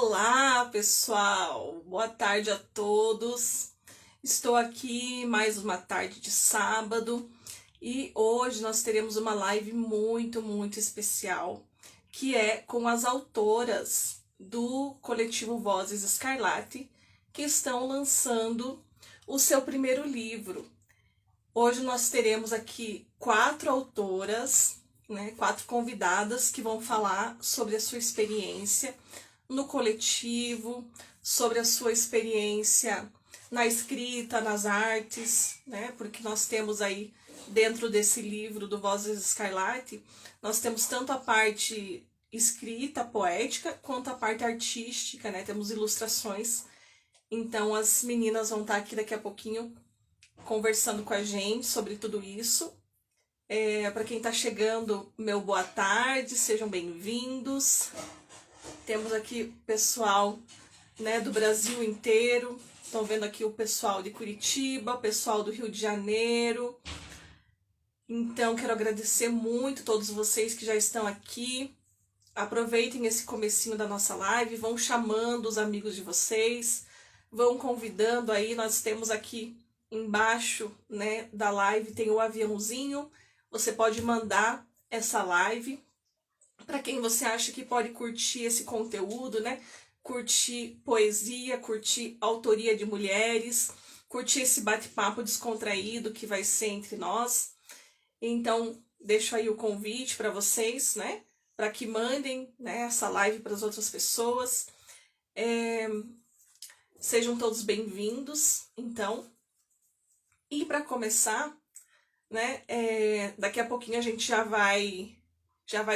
Olá, pessoal! Boa tarde a todos. Estou aqui mais uma tarde de sábado e hoje nós teremos uma live muito especial, que é com as autoras do coletivo Vozes Escarlate, que estão lançando o seu primeiro livro. Hoje nós teremos aqui 4 autoras, né, 4 convidadas que vão falar sobre a sua experiência no coletivo, sobre a sua experiência na escrita, nas artes, né? Porque nós temos aí, dentro desse livro do Vozes Escarlate, nós temos tanto a parte escrita, poética, quanto a parte artística, né? Temos ilustrações. Então, as meninas vão estar aqui daqui a pouquinho conversando com a gente sobre tudo isso. Para quem está chegando, meu boa tarde, sejam bem-vindos. Temos aqui o pessoal, né, do Brasil inteiro. Estão vendo aqui o pessoal de Curitiba, o pessoal do Rio de Janeiro. Então, quero agradecer muito a todos vocês que já estão aqui. Aproveitem esse comecinho da nossa live, vão chamando os amigos de vocês, vão convidando aí. Nós temos aqui embaixo, né, da live, tem o aviãozinho. Você pode mandar essa live para quem você acha que pode curtir esse conteúdo, né? Curtir poesia, curtir autoria de mulheres, curtir esse bate-papo descontraído que vai ser entre nós. Então, deixo aí o convite para vocês, né? Para que mandem, né, essa live para as outras pessoas. Sejam todos bem-vindos, então. E para começar, né? Daqui a pouquinho a gente já vai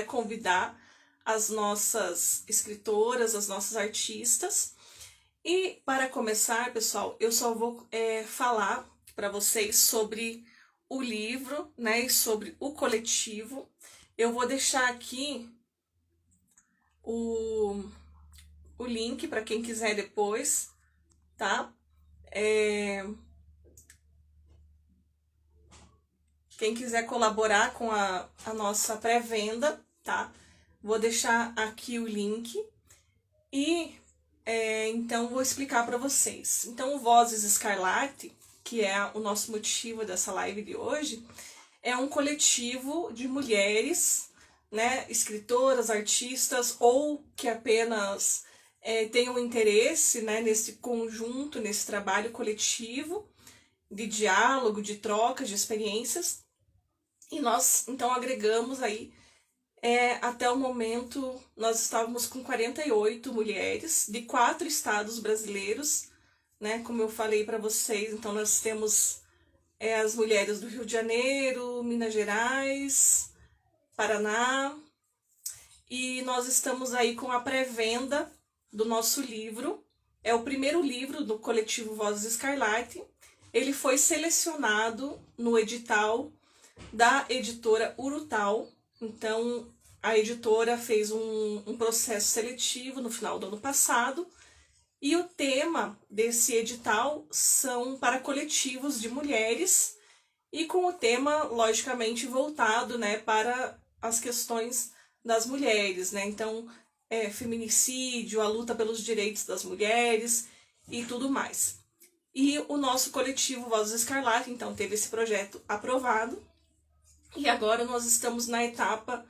convidar as nossas escritoras, as nossas artistas. E para começar, pessoal, eu só vou falar para vocês sobre o livro, né, e sobre o coletivo. Eu vou deixar aqui o link para quem quiser depois, tá? Quem quiser colaborar com a nossa pré-venda, tá? Vou deixar aqui o link e então vou explicar para vocês. Então, o Vozes Escarlate, que é o nosso motivo dessa live de hoje, é um coletivo de mulheres, né, escritoras, artistas, ou que apenas tenham interesse, né, nesse conjunto, nesse trabalho coletivo de diálogo, de troca de experiências. E nós, então, agregamos aí, até o momento, nós estávamos com 48 mulheres de 4 estados brasileiros, né? Como eu falei para vocês, então nós temos as mulheres do Rio de Janeiro, Minas Gerais, Paraná, e nós estamos aí com a pré-venda do nosso livro. É o primeiro livro do coletivo Vozes Escarlate. Ele foi selecionado no edital da editora Urutau. Então, a editora fez um processo seletivo no final do ano passado, e o tema desse edital são para coletivos de mulheres, e com o tema, logicamente, voltado, né, para as questões das mulheres, né? Então, feminicídio, a luta pelos direitos das mulheres e tudo mais. E o nosso coletivo Vozes Escarlate, então, teve esse projeto aprovado. E agora nós estamos na etapa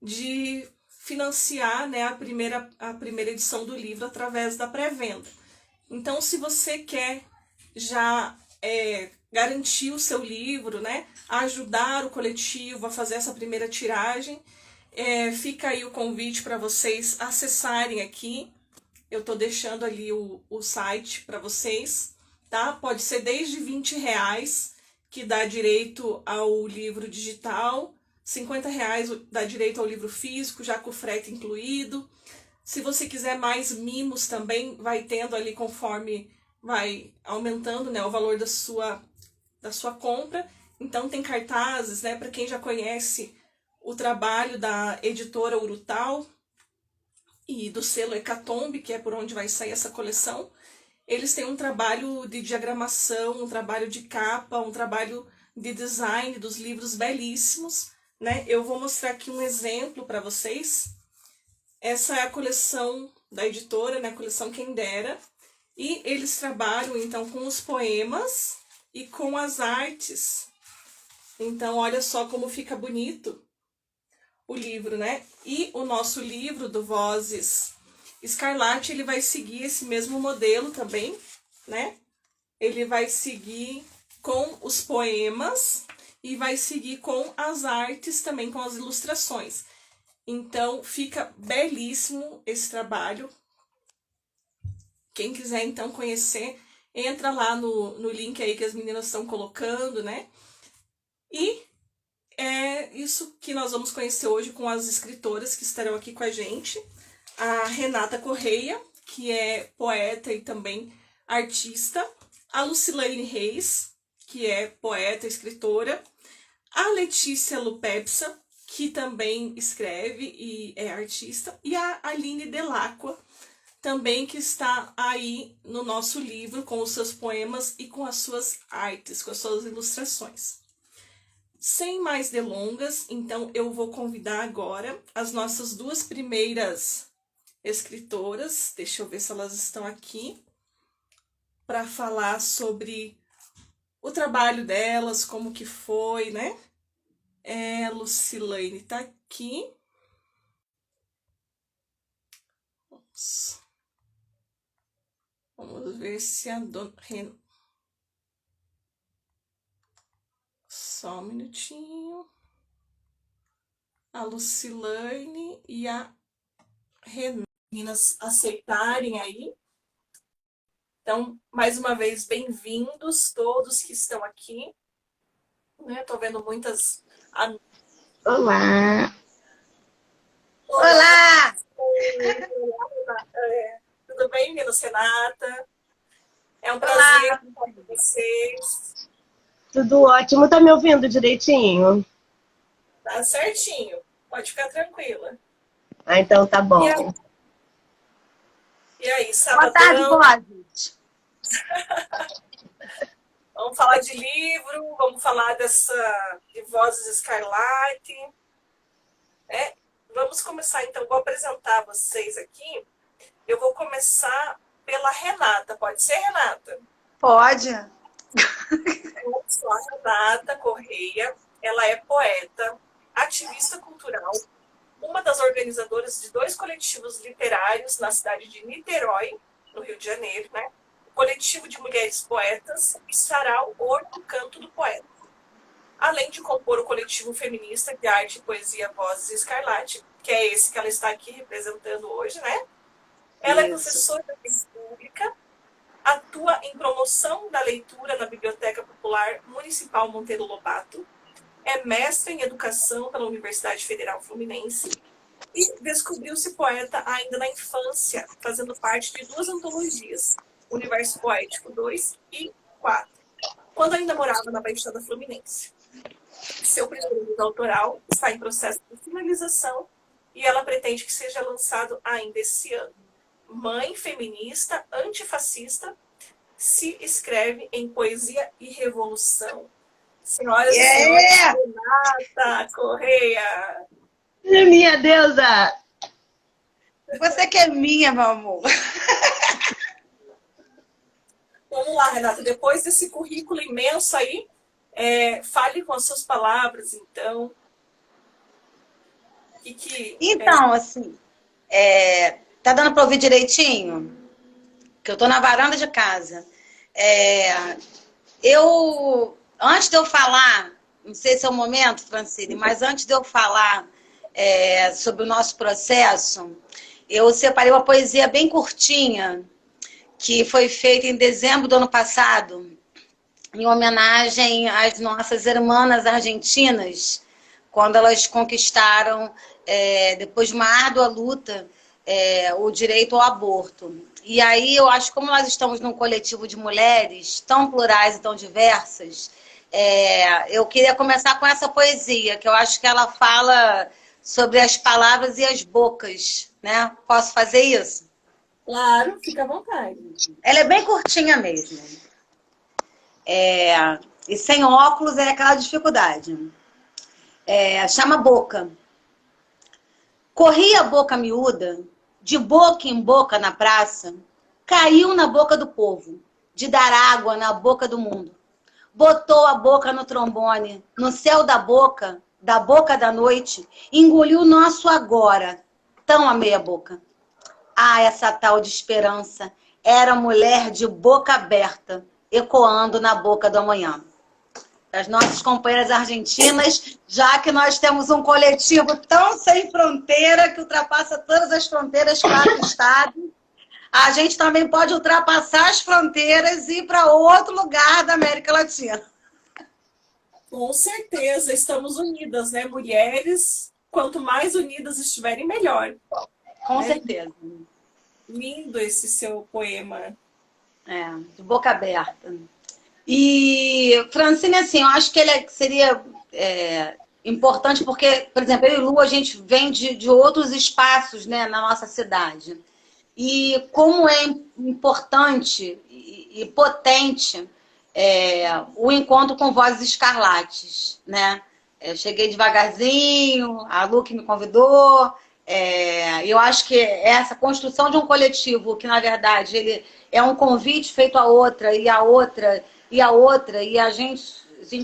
de financiar, né, a primeira edição do livro através da pré-venda. Então, se você quer já garantir o seu livro, né, ajudar o coletivo a fazer essa primeira tiragem, fica aí o convite para vocês acessarem aqui. Eu estou deixando ali o site para vocês, tá? Pode ser desde R$20, que dá direito ao livro digital, R$50 dá direito ao livro físico, já com o frete incluído. Se você quiser mais mimos também, vai tendo ali conforme vai aumentando, né, o valor da sua compra. Então tem cartazes, né, para quem já conhece o trabalho da editora Urutau e do selo Hecatombe, que é por onde vai sair essa coleção. Eles têm um trabalho de diagramação, um trabalho de capa, um trabalho de design dos livros belíssimos, né? Eu vou mostrar aqui um exemplo para vocês. Essa é a coleção da editora, né, a coleção Quem Dera. E eles trabalham, então, com os poemas e com as artes. Então, olha só como fica bonito o livro, né? E o nosso livro do Vozes Escarlate, ele vai seguir esse mesmo modelo também, né? Ele vai seguir com os poemas e vai seguir com as artes também, com as ilustrações. Então, fica belíssimo esse trabalho. Quem quiser, então, conhecer, entra lá no link aí que as meninas estão colocando, né? E é isso que nós vamos conhecer hoje com as escritoras que estarão aqui com a gente. A Renata Correia, que é poeta e também artista. A Lucilene Reis, que é poeta e escritora. A Letícia Lupepsa, que também escreve e é artista. E a Aline Delacqua, também, que está aí no nosso livro com os seus poemas e com as suas artes, com as suas ilustrações. Sem mais delongas, então eu vou convidar agora as nossas duas primeiras escritoras, deixa eu ver se elas estão aqui, para falar sobre o trabalho delas, como que foi, né? Lucilene tá aqui. Vamos ver se a dona só um minutinho. A Lucilene e a Renata, meninas, aceitarem aí. Então, mais uma vez, bem-vindos todos que estão aqui. Né? Tô vendo muitas... Olá! Olá! Tudo bem, meninas? Renata? É um prazer estar com vocês. Tudo ótimo, tá me ouvindo direitinho? Tá certinho, pode ficar tranquila. Ah, então tá bom. E aí, Boa tarde, sabadão? Vozes. Vamos falar de livro, vamos falar de Vozes Escarlate. Vamos começar, então, vou apresentar vocês aqui. Eu vou começar pela Renata, pode ser, Renata? Pode. Eu sou a Renata Correia, ela é poeta, ativista cultural, uma das organizadoras de 2 coletivos literários na cidade de Niterói, no Rio de Janeiro, né? O Coletivo de Mulheres Poetas e Sarau Horto Canto do Poeta. Além de compor o coletivo feminista de arte e poesia Vozes Escarlate, que é esse que ela está aqui representando hoje, né? Ela é professora de rede pública, atua em promoção da leitura na Biblioteca Popular Municipal Monteiro Lobato, é mestre em educação pela Universidade Federal Fluminense e descobriu-se poeta ainda na infância, fazendo parte de 2 antologias, Universo Poético 2 e 4, quando ainda morava na Baixada Fluminense. Seu primeiro livro autoral está em processo de finalização e ela pretende que seja lançado ainda esse ano. Mãe feminista, antifascista, se escreve em poesia e revolução. Senhoras e senhores, Renata Correia. Minha deusa! Você que é minha, meu amor. Vamos lá, Renata. Depois desse currículo imenso aí, fale com as suas palavras, então. Então, assim, tá dando para ouvir direitinho? Que eu tô na varanda de casa. Antes de eu falar, não sei se é o momento, Francine, mas antes de eu falar sobre o nosso processo, eu separei uma poesia bem curtinha, que foi feita em dezembro do ano passado, em homenagem às nossas irmãs argentinas, quando elas conquistaram, depois de uma árdua luta, o direito ao aborto. E aí eu acho que como nós estamos num coletivo de mulheres tão plurais e tão diversas, eu queria começar com essa poesia, que eu acho que ela fala sobre as palavras e as bocas, né? Posso fazer isso? Claro, fica à vontade. Ela é bem curtinha mesmo. E sem óculos é aquela dificuldade. Chama Boca. Corria a boca miúda de boca em boca na praça, caiu na boca do povo, de dar água na boca do mundo. Botou a boca no trombone, no céu da boca da noite, engoliu o nosso agora, tão a meia boca. Ah, essa tal de esperança era mulher de boca aberta, ecoando na boca do amanhã. As nossas companheiras argentinas, já que nós temos um coletivo tão sem fronteira, que ultrapassa todas as fronteiras, 4 estados, a gente também pode ultrapassar as fronteiras e ir para outro lugar da América Latina. Com certeza, estamos unidas, né, mulheres? Quanto mais unidas estiverem, melhor. Com certeza. Lindo esse seu poema. De boca aberta. E, Francine, assim, eu acho que ele seria importante porque, por exemplo, eu e Lu, a gente vem de outros espaços, né, na nossa cidade. E como é importante e potente o encontro com Vozes Escarlates, né? Eu cheguei devagarzinho, a Lu que me convidou. Eu acho que essa construção de um coletivo, que na verdade ele é um convite feito a outra, e a outra, e a outra, e a gente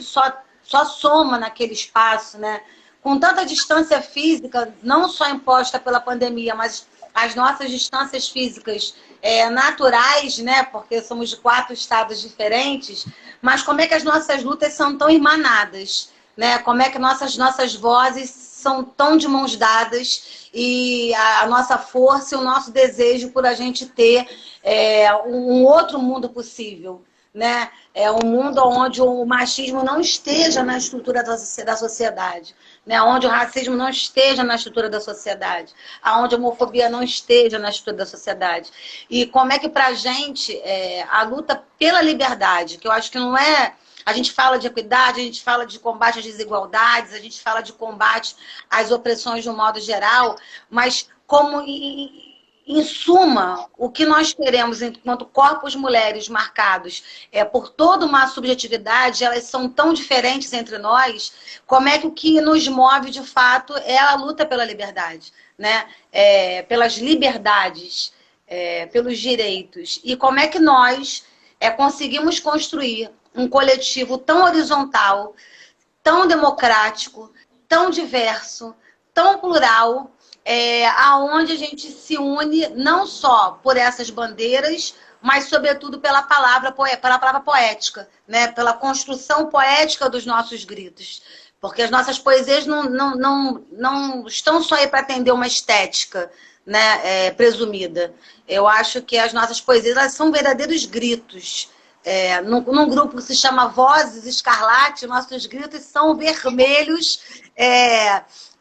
só soma naquele espaço, né? Com tanta distância física, não só imposta pela pandemia, mas as nossas distâncias físicas naturais, né? Porque somos de 4 estados diferentes, mas como é que as nossas lutas são tão irmanadas, né? Como é que nossas vozes são tão de mãos dadas e a nossa força e o nosso desejo por a gente ter um outro mundo possível, né? Um mundo onde o machismo não esteja na estrutura da sociedade, né? Onde o racismo não esteja na estrutura da sociedade, onde a homofobia não esteja na estrutura da sociedade. E como é que pra gente a luta pela liberdade, que eu acho que não é... A gente fala de equidade, a gente fala de combate às desigualdades, a gente fala de combate às opressões de um modo geral, mas como, em suma, o que nós queremos enquanto corpos mulheres marcados por toda uma subjetividade, elas são tão diferentes entre nós, como é que o que nos move de fato é a luta pela liberdade, né? Pelas liberdades, pelos direitos. E como é que nós conseguimos construir um coletivo tão horizontal, tão democrático, tão diverso, tão plural, aonde a gente se une não só por essas bandeiras, mas sobretudo pela palavra poética, né? Pela construção poética dos nossos gritos. Porque as nossas poesias não estão só aí para atender uma estética, né, presumida. Eu acho que as nossas poesias, elas são verdadeiros gritos. Num grupo que se chama Vozes Escarlate, nossos gritos são vermelhos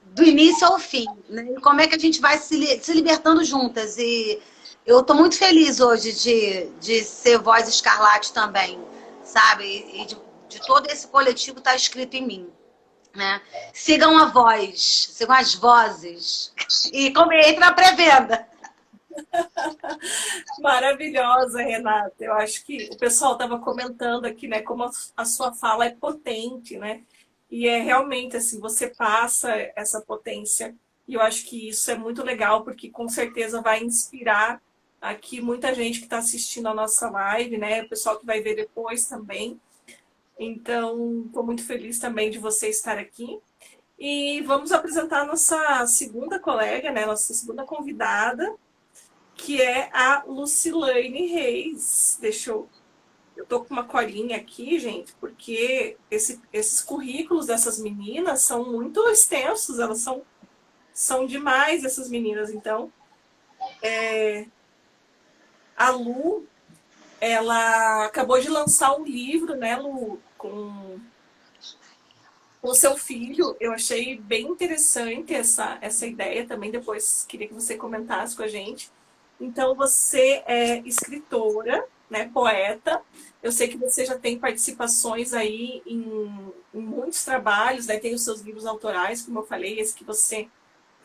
do início ao fim, né? E como é que a gente vai se libertando juntas? E eu estou muito feliz hoje de ser Voz Escarlate também, sabe? E de todo esse coletivo estar escrito em mim, né? Sigam a voz, sigam as vozes e entre na pré-venda. Maravilhosa, Renata. Eu acho que o pessoal estava comentando aqui, né, como a sua fala é potente, né? E realmente assim, você passa essa potência. E eu acho que isso é muito legal, porque com certeza vai inspirar aqui muita gente que está assistindo a nossa live, né? O pessoal que vai ver depois também. Então, estou muito feliz também de você estar aqui. E vamos apresentar a nossa segunda colega, né? Nossa segunda convidada, que é a Lucilane Reis. Eu tô com uma colinha aqui, gente, porque esses currículos dessas meninas são muito extensos, elas são demais, essas meninas. Então, a Lu, ela acabou de lançar um livro, né, Lu, com o seu filho. Eu achei bem interessante essa ideia também, depois queria que você comentasse com a gente. Então, você é escritora, né, poeta. Eu sei que você já tem participações aí em muitos trabalhos, né? Tem os seus livros autorais, como eu falei, esse que você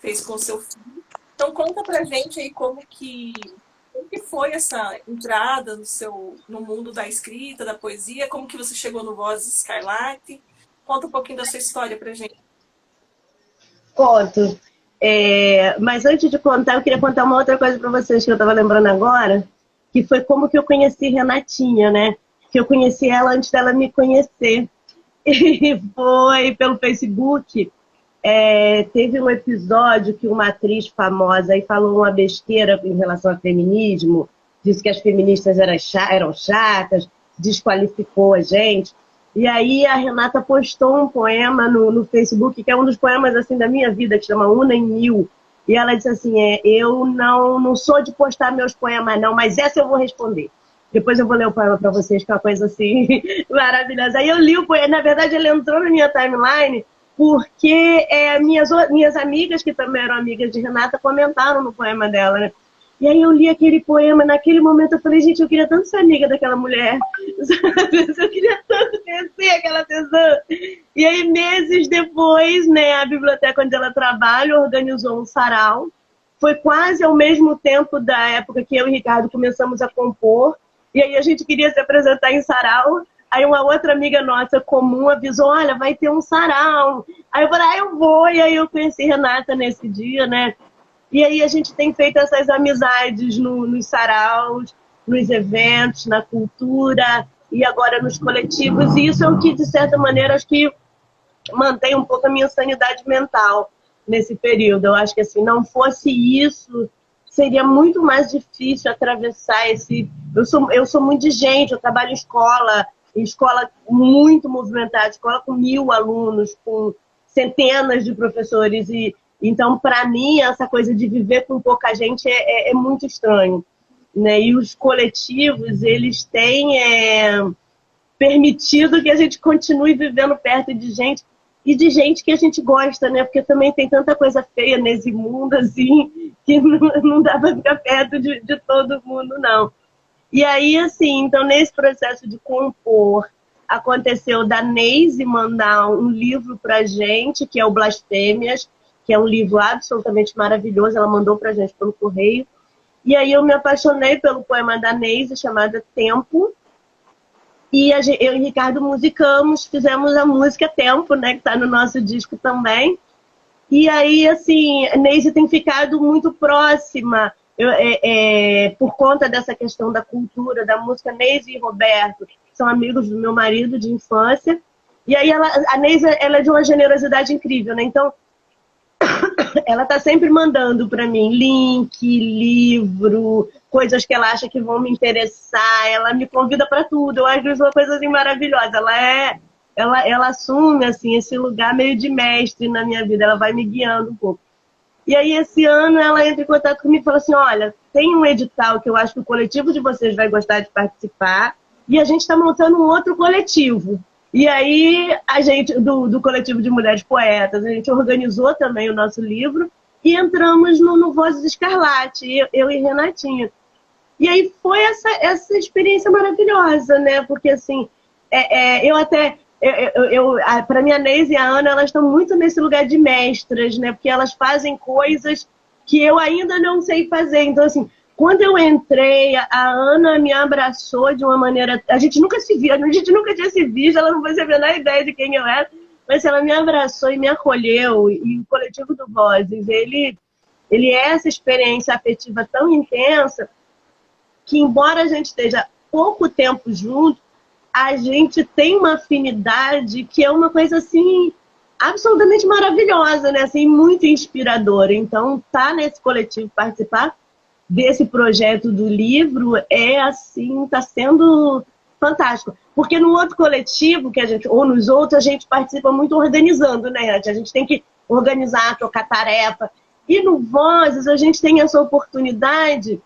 fez com o seu filho. Então, conta pra gente aí como que foi essa entrada no mundo da escrita, da poesia, como que você chegou no Vozes Escarlate. Conta um pouquinho da sua história pra gente. Conto. Mas antes de contar, eu queria contar uma outra coisa para vocês que eu estava lembrando agora, que foi como que eu conheci Renatinha, né? Que eu conheci ela antes dela me conhecer. E foi pelo Facebook. Teve um episódio que uma atriz famosa aí falou uma besteira em relação ao feminismo, disse que as feministas eram chatas, desqualificou a gente. E aí a Renata postou um poema no Facebook, que é um dos poemas assim da minha vida, que chama Una em Mil. E ela disse assim, eu não sou de postar meus poemas não, mas essa eu vou responder. Depois eu vou ler o poema para vocês, que é uma coisa assim maravilhosa. Aí eu li o poema, na verdade ele entrou na minha timeline, porque minhas amigas, que também eram amigas de Renata, comentaram no poema dela, né? E aí eu li aquele poema, naquele momento eu falei, gente, eu queria tanto ser amiga daquela mulher, sabe? Eu queria tanto conhecer aquela tesã. E aí, meses depois, né, a biblioteca onde ela trabalha organizou um sarau. Foi quase ao mesmo tempo da época que eu e o Ricardo começamos a compor. E aí a gente queria se apresentar em sarau. Aí uma outra amiga nossa comum avisou, olha, vai ter um sarau. Aí eu falei, eu vou. E aí eu conheci Renata nesse dia, né? E aí a gente tem feito essas amizades nos saraus, nos eventos, na cultura e agora nos coletivos. E isso é o que, de certa maneira, acho que mantém um pouco a minha sanidade mental nesse período. Eu acho que, assim, não fosse isso, seria muito mais difícil atravessar esse... Eu sou muito de gente, eu trabalho em escola muito movimentada, escola com 1000 alunos, com centenas de professores. E então, para mim, essa coisa de viver com pouca gente é muito estranho, né? E os coletivos, eles têm permitido que a gente continue vivendo perto de gente e de gente que a gente gosta, né? Porque também tem tanta coisa feia nesse mundo, assim, que não dá para ficar perto de todo mundo, não. E aí, assim, então, nesse processo de compor, aconteceu da Neise mandar um livro pra gente, que é o Blasfêmias, que é um livro absolutamente maravilhoso, ela mandou pra gente pelo correio. E aí eu me apaixonei pelo poema da Neise, chamado Tempo. E eu e o Ricardo musicamos, fizemos a música Tempo, né, que está no nosso disco também. E aí, assim, a Neise tem ficado muito próxima, por conta dessa questão da cultura, da música. Neise e Roberto são amigos do meu marido de infância. E aí a Neise, ela é de uma generosidade incrível, né? Então, ela está sempre mandando para mim link, livro, coisas que ela acha que vão me interessar. Ela me convida para tudo. Eu acho isso uma coisa assim maravilhosa. Ela assume assim esse lugar meio de mestre na minha vida. Ela vai me guiando um pouco. E aí esse ano ela entra em contato comigo e fala assim, olha, tem um edital que eu acho que o coletivo de vocês vai gostar de participar e a gente está montando um outro coletivo. E aí, a gente, do coletivo de mulheres poetas, a gente organizou também o nosso livro e entramos no Vozes Escarlate, eu e Renatinha. E aí foi essa experiência maravilhosa, né? Porque, assim, para mim, a Neise e a Ana, elas estão muito nesse lugar de mestras, né? Porque elas fazem coisas que eu ainda não sei fazer. Então, assim, quando eu entrei, a Ana me abraçou de uma maneira... A gente nunca se viu, a gente nunca tinha se visto, ela não fazia a menor ideia de quem eu era, mas ela me abraçou e me acolheu. E o Coletivo do Vozes, ele é essa experiência afetiva tão intensa que, embora a gente esteja pouco tempo junto, a gente tem uma afinidade que é uma coisa, assim, absolutamente maravilhosa, né? Assim, muito inspiradora. Então, tá nesse coletivo, participar desse projeto do livro está sendo fantástico. Porque no outro coletivo, ou nos outros, a gente participa muito organizando, né? A gente tem que organizar, trocar tarefa. E no Vozes, a gente tem essa oportunidade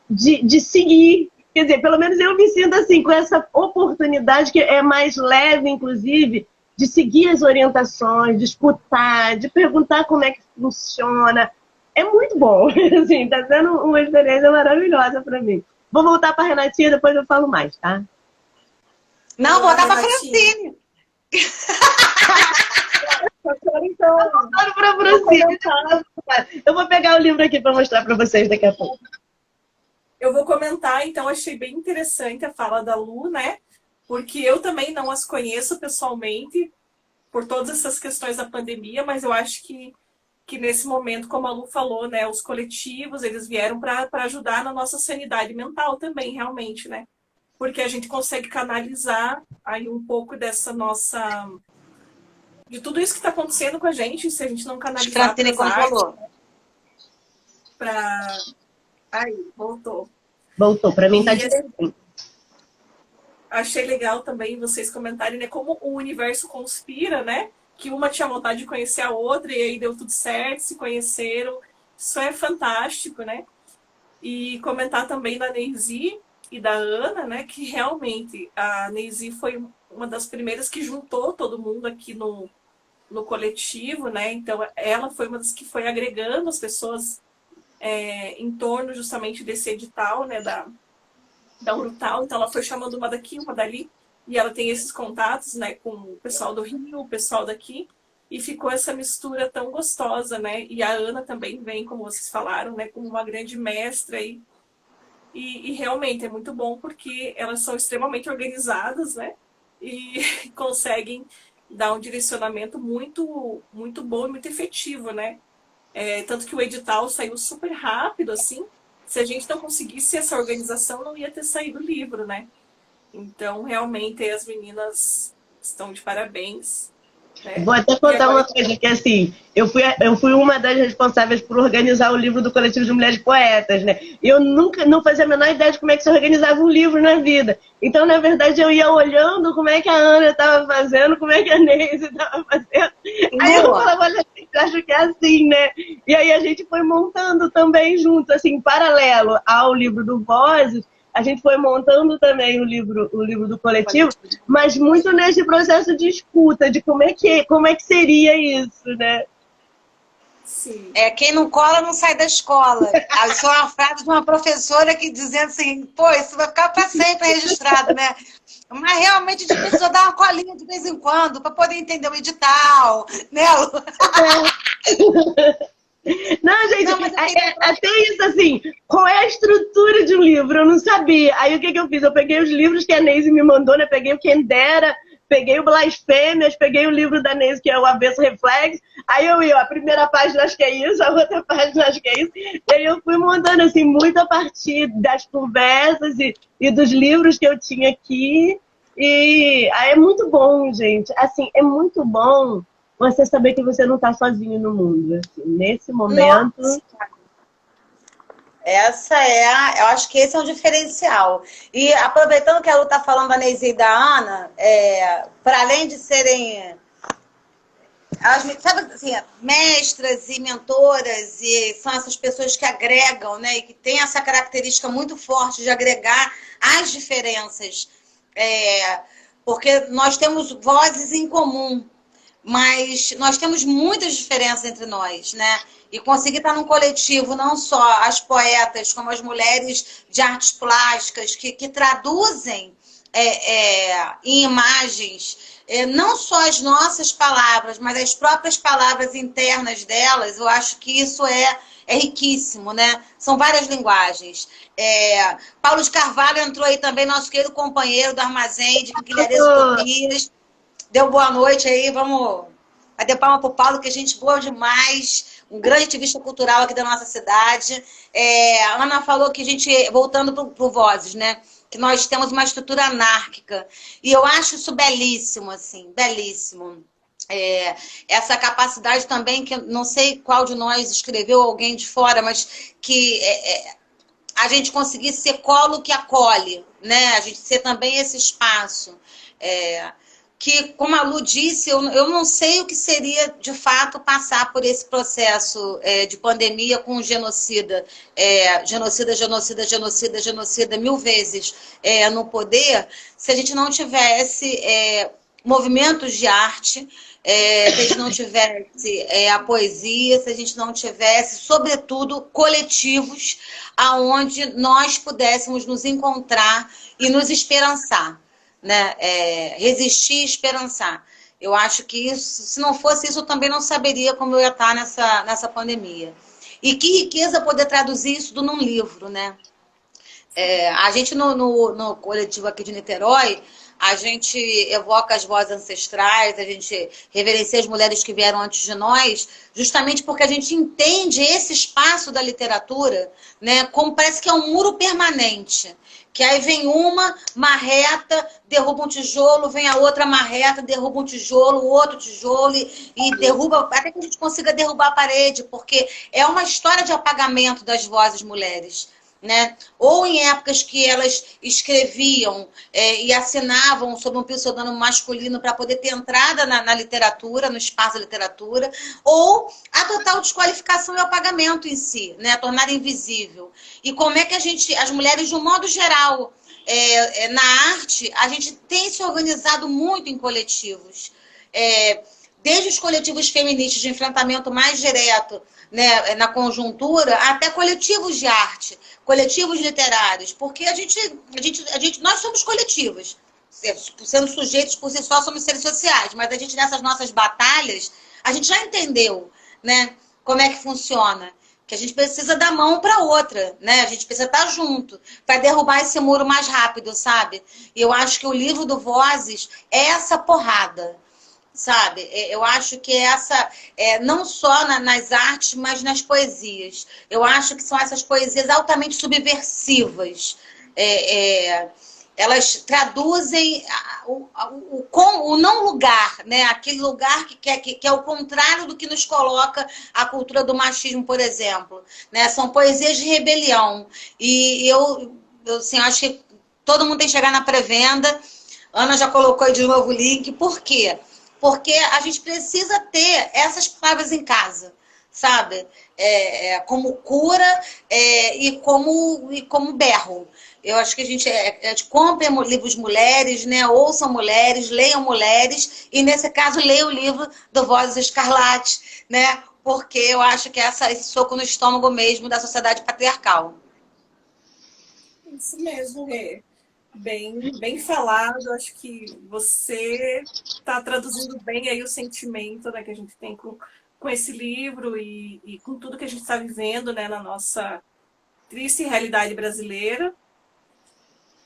de seguir. Quer dizer, pelo menos eu me sinto assim, com essa oportunidade que é mais leve, inclusive, de seguir as orientações, de escutar, de perguntar como é que funciona. É muito bom, assim, tá sendo uma experiência maravilhosa para mim. Vou voltar para a Renatinha, depois eu falo mais, tá? Não, vou voltar para a Francine. Então, para Francine. Eu vou pegar o livro aqui para mostrar para vocês daqui a pouco. Eu vou comentar, então, achei bem interessante a fala da Lu, né? Porque eu também não as conheço pessoalmente, por todas essas questões da pandemia, mas eu acho que que nesse momento, como a Lu falou, né, os coletivos, eles vieram para ajudar na nossa sanidade mental também, realmente, né? Porque a gente consegue canalizar aí um pouco dessa nossa... de tudo isso que está acontecendo com a gente, se a gente não canalizar para Francine as artes, controlou. para... Aí, voltou. Voltou, pra mim tá E direitinho. achei legal também vocês comentarem, né, como o universo conspira, né? Que uma tinha vontade de conhecer a outra e aí deu tudo certo, se conheceram. Isso é fantástico, né? E comentar também da Neisi e da Ana, né? Que realmente a Neisi foi uma das primeiras que juntou todo mundo aqui no coletivo, né? Então ela foi uma das que foi agregando as pessoas em torno justamente desse edital, né? Da Urutau, então ela foi chamando uma daqui, uma dali, e ela tem esses contatos, né, com o pessoal do Rio, o pessoal daqui, e ficou essa mistura tão gostosa, né, e a Ana também vem, como vocês falaram, né, como uma grande mestra aí, e realmente é muito bom porque elas são extremamente organizadas, né, e conseguem dar um direcionamento muito, muito bom e muito efetivo, né, tanto que o edital saiu super rápido, assim. Se a gente não conseguisse essa organização, não ia ter saído o livro, né? Então, realmente, as meninas estão de parabéns. Né? Vou até E contar agora, uma coisa, que assim, eu fui uma das responsáveis por organizar o livro do Coletivo de Mulheres Poetas, né? E eu nunca, não fazia a menor ideia de como é que se organizava um livro na vida. Então, na verdade, eu ia olhando como é que a Ana estava fazendo, como é que a Neise estava fazendo. Aí eu Boa. falava, olha, eu acho que é assim, né? E aí a gente foi montando também junto, assim, paralelo ao livro do Vozes, a gente foi montando também o livro do coletivo, mas muito nesse processo de escuta, de como é que seria isso, né? sim, Quem não cola não sai da escola. Isso é uma frase de uma professora que dizendo assim, pô, isso vai ficar para sempre registrado, né? Mas realmente a gente precisa dar uma colinha de vez em quando para poder entender o edital, né, Lu? Não, gente, Não, mas eu queria... até isso assim, qual é a estrutura de um livro? Eu não sabia. Aí o que eu fiz? Eu peguei os livros que a Neise me mandou, né? Peguei o Quem Dera, peguei o Blasfêmias, peguei o livro da Neise, que é o Avesso Reflexo. Aí eu ia, a primeira página acho que é isso, a outra página acho que é isso. E aí eu fui montando assim, muito a partir das conversas e dos livros que eu tinha aqui. E aí é muito bom, gente. Assim, é muito bom você saber que você não está sozinho no mundo. Assim, nesse momento. Nossa, eu acho que esse é um diferencial. E aproveitando que a Lu está falando da Neise e da Ana, para além de serem sabe assim, mestras e mentoras, e são essas pessoas que agregam, né? E que têm essa característica muito forte de agregar as diferenças. Porque nós temos vozes em comum, mas nós temos muitas diferenças entre nós, né? E conseguir estar num coletivo, não só as poetas, como as mulheres de artes plásticas, que traduzem em imagens não só as nossas palavras, mas as próprias palavras internas delas, eu acho que isso é riquíssimo, né? São várias linguagens. Paulo de Carvalho entrou aí também, nosso querido companheiro do Armazém de Guilherme Utopias. Deu boa noite aí, vamos bater palma pro Paulo, que a gente boa demais, um grande ativista cultural aqui da nossa cidade. A Ana falou que a gente, voltando pro Vozes, né? Que nós temos uma estrutura anárquica. E eu acho isso belíssimo, assim, belíssimo. Essa capacidade também, que não sei qual de nós escreveu, alguém de fora, mas que a gente conseguir ser colo que acolhe, né? A gente ser também esse espaço. Que, como a Lu disse, eu não sei o que seria, de fato, passar por esse processo de pandemia com um genocida. Genocida 1000 vezes no poder, se a gente não tivesse movimentos de arte, se a gente não tivesse a poesia, se a gente não tivesse, sobretudo, coletivos aonde nós pudéssemos nos encontrar e nos esperançar. Né? Resistir e esperançar. Eu acho que isso, se não fosse isso, eu também não saberia como eu ia estar nessa pandemia. E que riqueza poder traduzir isso num livro, né? A gente no coletivo aqui de Niterói, a gente evoca as vozes ancestrais, a gente reverencia as mulheres que vieram antes de nós, justamente porque a gente entende esse espaço da literatura, né, como parece que é um muro permanente. Que aí vem uma marreta, derruba um tijolo, vem a outra marreta, derruba um tijolo, o outro tijolo e derruba, até que a gente consiga derrubar a parede, porque é uma história de apagamento das vozes mulheres. Né? Ou em épocas que elas escreviam e assinavam sob um pseudônimo masculino para poder ter entrada na literatura, no espaço da literatura, ou a total desqualificação e apagamento em si, né? Tornar invisível. E como é que as mulheres, de um modo geral, na arte, a gente tem se organizado muito em coletivos. Desde os coletivos feministas de enfrentamento mais direto, né, na conjuntura, até coletivos de arte, coletivos literários, porque nós somos coletivos, sendo sujeitos por si só, somos seres sociais, mas a gente nessas nossas batalhas, a gente já entendeu, né, como é que funciona, que a gente precisa dar mão para outra, né, a gente precisa estar junto para derrubar esse muro mais rápido, sabe? E eu acho que o livro do Vozes é essa porrada. Sabe? Eu acho que essa, não só nas artes, mas nas poesias. Eu acho que são essas poesias altamente subversivas. Elas traduzem o não lugar, né? Aquele lugar que é o contrário do que nos coloca a cultura do machismo, por exemplo. Né? São poesias de rebelião. E eu assim, acho que todo mundo tem que chegar na pré-venda. Ana já colocou aí de novo o link. Por quê? Porque a gente precisa ter essas palavras em casa, sabe? Como cura e como berro. Eu acho que a gente compre livros mulheres, né? Ouçam mulheres, leiam mulheres, e nesse caso leiam o livro do Vozes Escarlate, né? Porque eu acho que é esse soco no estômago mesmo da sociedade patriarcal. Isso mesmo, Rê. Bem falado, acho que você está traduzindo bem aí o sentimento, né, que a gente tem com esse livro e com tudo que a gente está vivendo, né, na nossa triste realidade brasileira.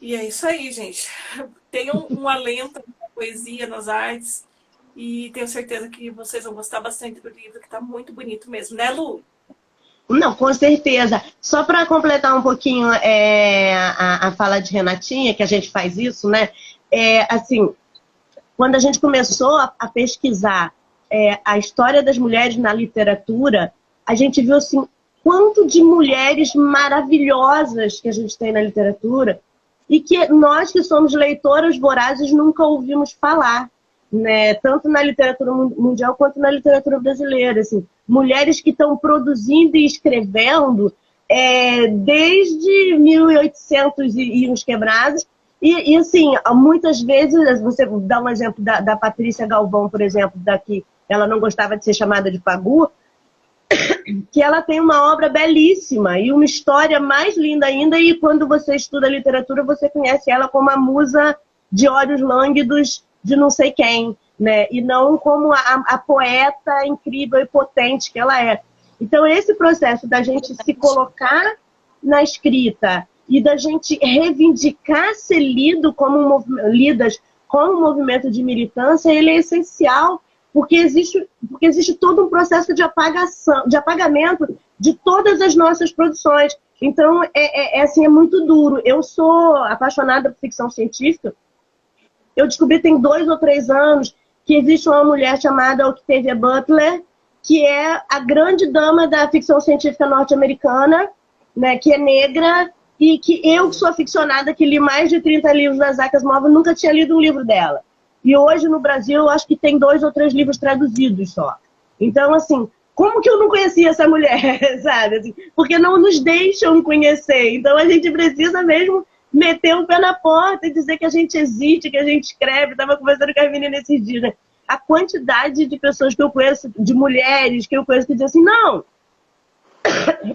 E é isso aí, gente. Tenham um alento na poesia, nas artes, e tenho certeza que vocês vão gostar bastante do livro, que está muito bonito mesmo, né, Lu? Não, com certeza. Só para completar um pouquinho a fala de Renatinha, que a gente faz isso, né? Assim, quando a gente começou a pesquisar a história das mulheres na literatura, a gente viu assim, quanto de mulheres maravilhosas que a gente tem na literatura e que nós que somos leitoras vorazes nunca ouvimos falar, né? Tanto na literatura mundial quanto na literatura brasileira, assim. Mulheres que estão produzindo e escrevendo desde 1800 e uns quebrados. E, assim, muitas vezes, você dá um exemplo da Patrícia Galvão, por exemplo, daqui, ela não gostava de ser chamada de Pagu, que ela tem uma obra belíssima e uma história mais linda ainda, e quando você estuda literatura, você conhece ela como a musa de olhos lânguidos de não sei quem, né? E não como a poeta incrível e potente que ela é. Então, esse processo da gente se colocar na escrita e da gente reivindicar ser lidas como um movimento de militância, ele é essencial, porque existe todo um processo de apagamento de todas as nossas produções. Então, assim, é muito duro. Eu sou apaixonada por ficção científica. Eu descobri tem 2 ou 3 anos que existe uma mulher chamada Octavia Butler, que é a grande dama da ficção científica norte-americana, né, que é negra, e que eu, que sou aficionada, que li mais de 30 livros da Isaac Asimov, nunca tinha lido um livro dela. E hoje, no Brasil, eu acho que tem 2 ou 3 livros traduzidos só. Então, assim, como que eu não conhecia essa mulher, sabe? Assim, porque não nos deixam conhecer. Então, a gente precisa mesmo meter o pé na porta e dizer que a gente existe, que a gente escreve. Estava conversando com a menina esses dias, né? A quantidade de pessoas que eu conheço, de mulheres que eu conheço, que dizem assim, não,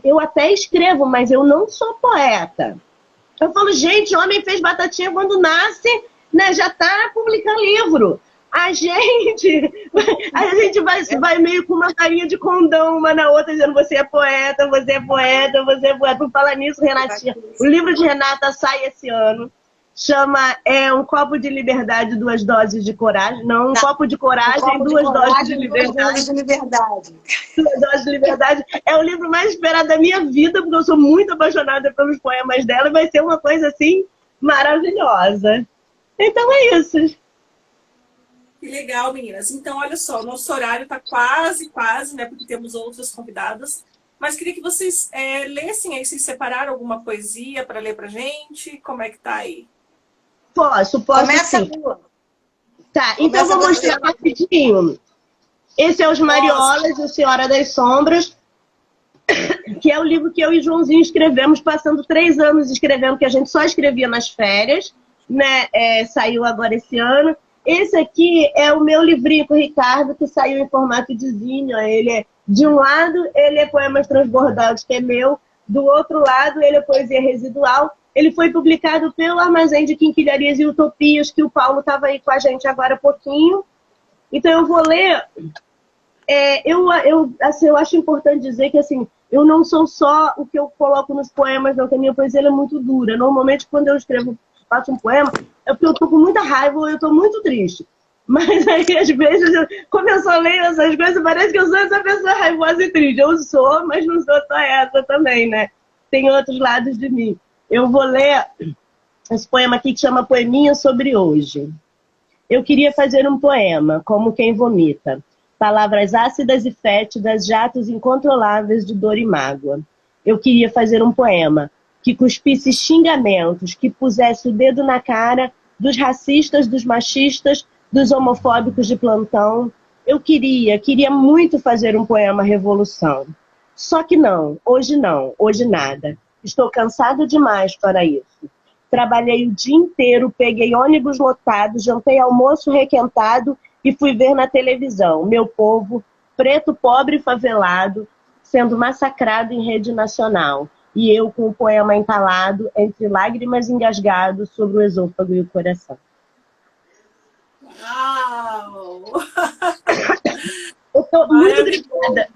eu até escrevo, mas eu não sou poeta. Eu falo, gente, homem fez batatinha quando nasce, né, já está publicando livro. A gente vai meio com uma carinha de condão uma na outra, dizendo você é poeta, você é poeta, você é poeta. Por falar nisso, Renatinha, o livro de Renata sai esse ano. Chama Um Copo de Liberdade, Duas Doses de Coragem. Não, Um Copo de Um Coragem, copo de Duas Doses coragem, de duas Liberdade. doses de liberdade. Duas Doses de Liberdade. É o livro mais esperado da minha vida, porque eu sou muito apaixonada pelos poemas dela. E vai ser uma coisa, assim, maravilhosa. Então é isso. Que legal, meninas. Então, olha só, nosso horário está quase, né? Porque temos outras convidadas. Mas queria que vocês lessem aí, vocês separaram alguma poesia para ler pra gente? Como é que tá aí? Posso Começa sim. a tua. Tá, então Começa vou você. mostrar rapidinho. Esse é Os Mariolas, o Senhora das Sombras, que é o livro que eu e Joãozinho escrevemos, passando 3 anos escrevendo, que a gente só escrevia nas férias, né? Saiu agora esse ano. Esse aqui é o meu livrinho com o Ricardo, que saiu em formato de zine. Ele é, de um lado, ele é Poemas Transbordados, que é meu. Do outro lado, ele é Poesia Residual. Ele foi publicado pelo Armazém de Quinquilharias e Utopias, que o Paulo estava aí com a gente agora há pouquinho. Então eu vou ler. Eu acho importante dizer que assim, eu não sou só o que eu coloco nos poemas, não, que a minha poesia é muito dura. Normalmente, quando eu escrevo, faço um poema, é porque eu tô com muita raiva ou eu tô muito triste. Mas aí, às vezes, como eu só leio essas coisas, parece que eu sou essa pessoa raivosa e triste. Eu sou, mas não sou só essa também, né? Tem outros lados de mim. Eu vou ler esse poema aqui que chama Poeminha sobre Hoje. Eu queria fazer um poema, como quem vomita. Palavras ácidas e fétidas, jatos incontroláveis de dor e mágoa. Eu queria fazer um poema que cuspisse xingamentos, que pusesse o dedo na cara dos racistas, dos machistas, dos homofóbicos de plantão. Eu queria muito fazer um poema revolução. Só que não, hoje nada. Estou cansado demais para isso. Trabalhei o dia inteiro, peguei ônibus lotado, jantei almoço requentado e fui ver na televisão meu povo, preto, pobre e favelado, sendo massacrado em rede nacional. E eu com o poema entalado, entre lágrimas engasgado, sobre o esôfago e o coração. Uau! Eu estou muito obrigada.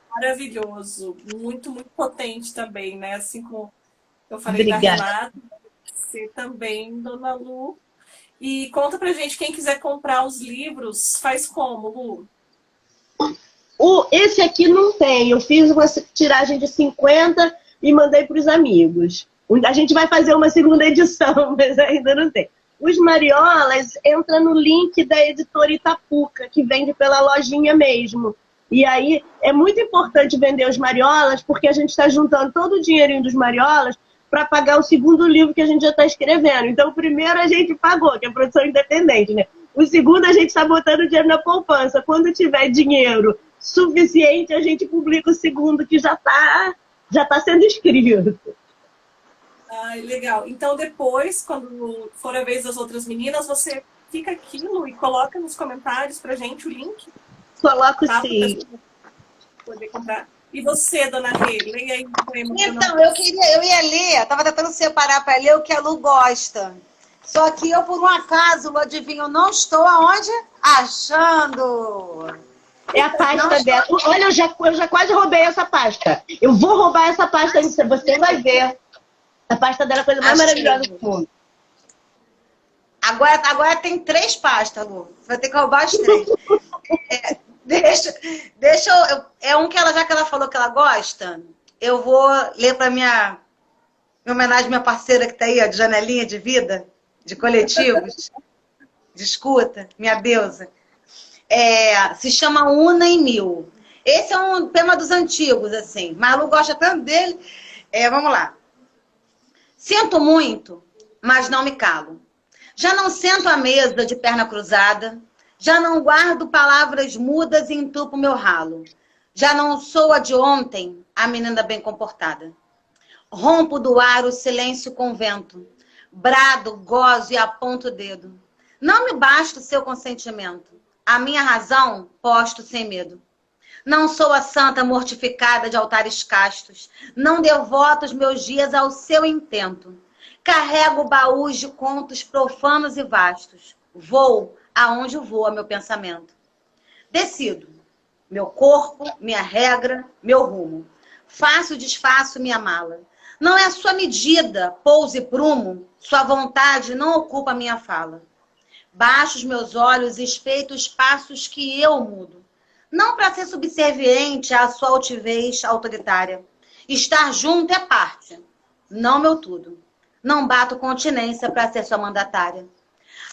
Maravilhoso. Muito, muito potente também, né? Assim como eu falei Obrigada. da Renata, você também, Dona Lu. E conta pra gente, quem quiser comprar os livros, faz como, Lu? Esse aqui não tem. Eu fiz uma tiragem de 50 e mandei para os amigos. A gente vai fazer uma segunda edição, mas ainda não tem. Os Mariolas entra no link da editora Itapuca, que vende pela lojinha mesmo. E aí é muito importante vender os Mariolas, porque a gente está juntando todo o dinheirinho dos Mariolas para pagar o segundo livro que a gente já está escrevendo. Então, o primeiro a gente pagou, que é produção independente, né? O segundo a gente está botando dinheiro na poupança. Quando tiver dinheiro suficiente, a gente publica o segundo, que já tá sendo escrito. Ai, legal. Então, depois, quando for a vez das outras meninas, você fica aqui, Lu, e coloca nos comentários pra gente o link. Coloco Tá? sim. Poder comprar. E você, Dona Rê, leia aí o poema. Então, eu ia ler, estava tentando separar para ler o que a Lu gosta. Só que eu, por um acaso, Lu, adivinha, eu não estou aonde? Achando. É a pasta dela. Olha, eu já quase roubei essa pasta. Eu vou roubar essa pasta, você vai ver. A pasta dela é a coisa mais maravilhosa do mundo. Agora tem 3 pastas, Lu. Você vai ter que roubar as 3. Deixa eu. É um que já que ela falou que ela gosta, eu vou ler para minha homenagem à minha parceira que está aí, ó, de janelinha de vida, de coletivos, de escuta, minha deusa. Se chama Una em Mil. Esse é um tema dos antigos, assim. Malu gosta tanto dele. Vamos lá. Sinto muito, mas não me calo. Já não sento à mesa de perna cruzada. Já não guardo palavras mudas e entupo meu ralo. Já não sou a de ontem, a menina bem comportada. Rompo do ar o silêncio com vento. Brado, gozo e aponto o dedo. Não me basta o seu consentimento. A minha razão posto sem medo. Não sou a santa mortificada de altares castos. Não devoto os meus dias ao seu intento. Carrego baús de contos profanos e vastos. Vou aonde voa meu pensamento. Decido. Meu corpo, minha regra, meu rumo. Faço e desfaço minha mala. Não é a sua medida, pouso e prumo, sua vontade não ocupa minha fala. Baixo os meus olhos e espreito os passos que eu mudo. Não para ser subserviente à sua altivez autoritária. Estar junto é parte, não meu tudo. Não bato continência para ser sua mandatária.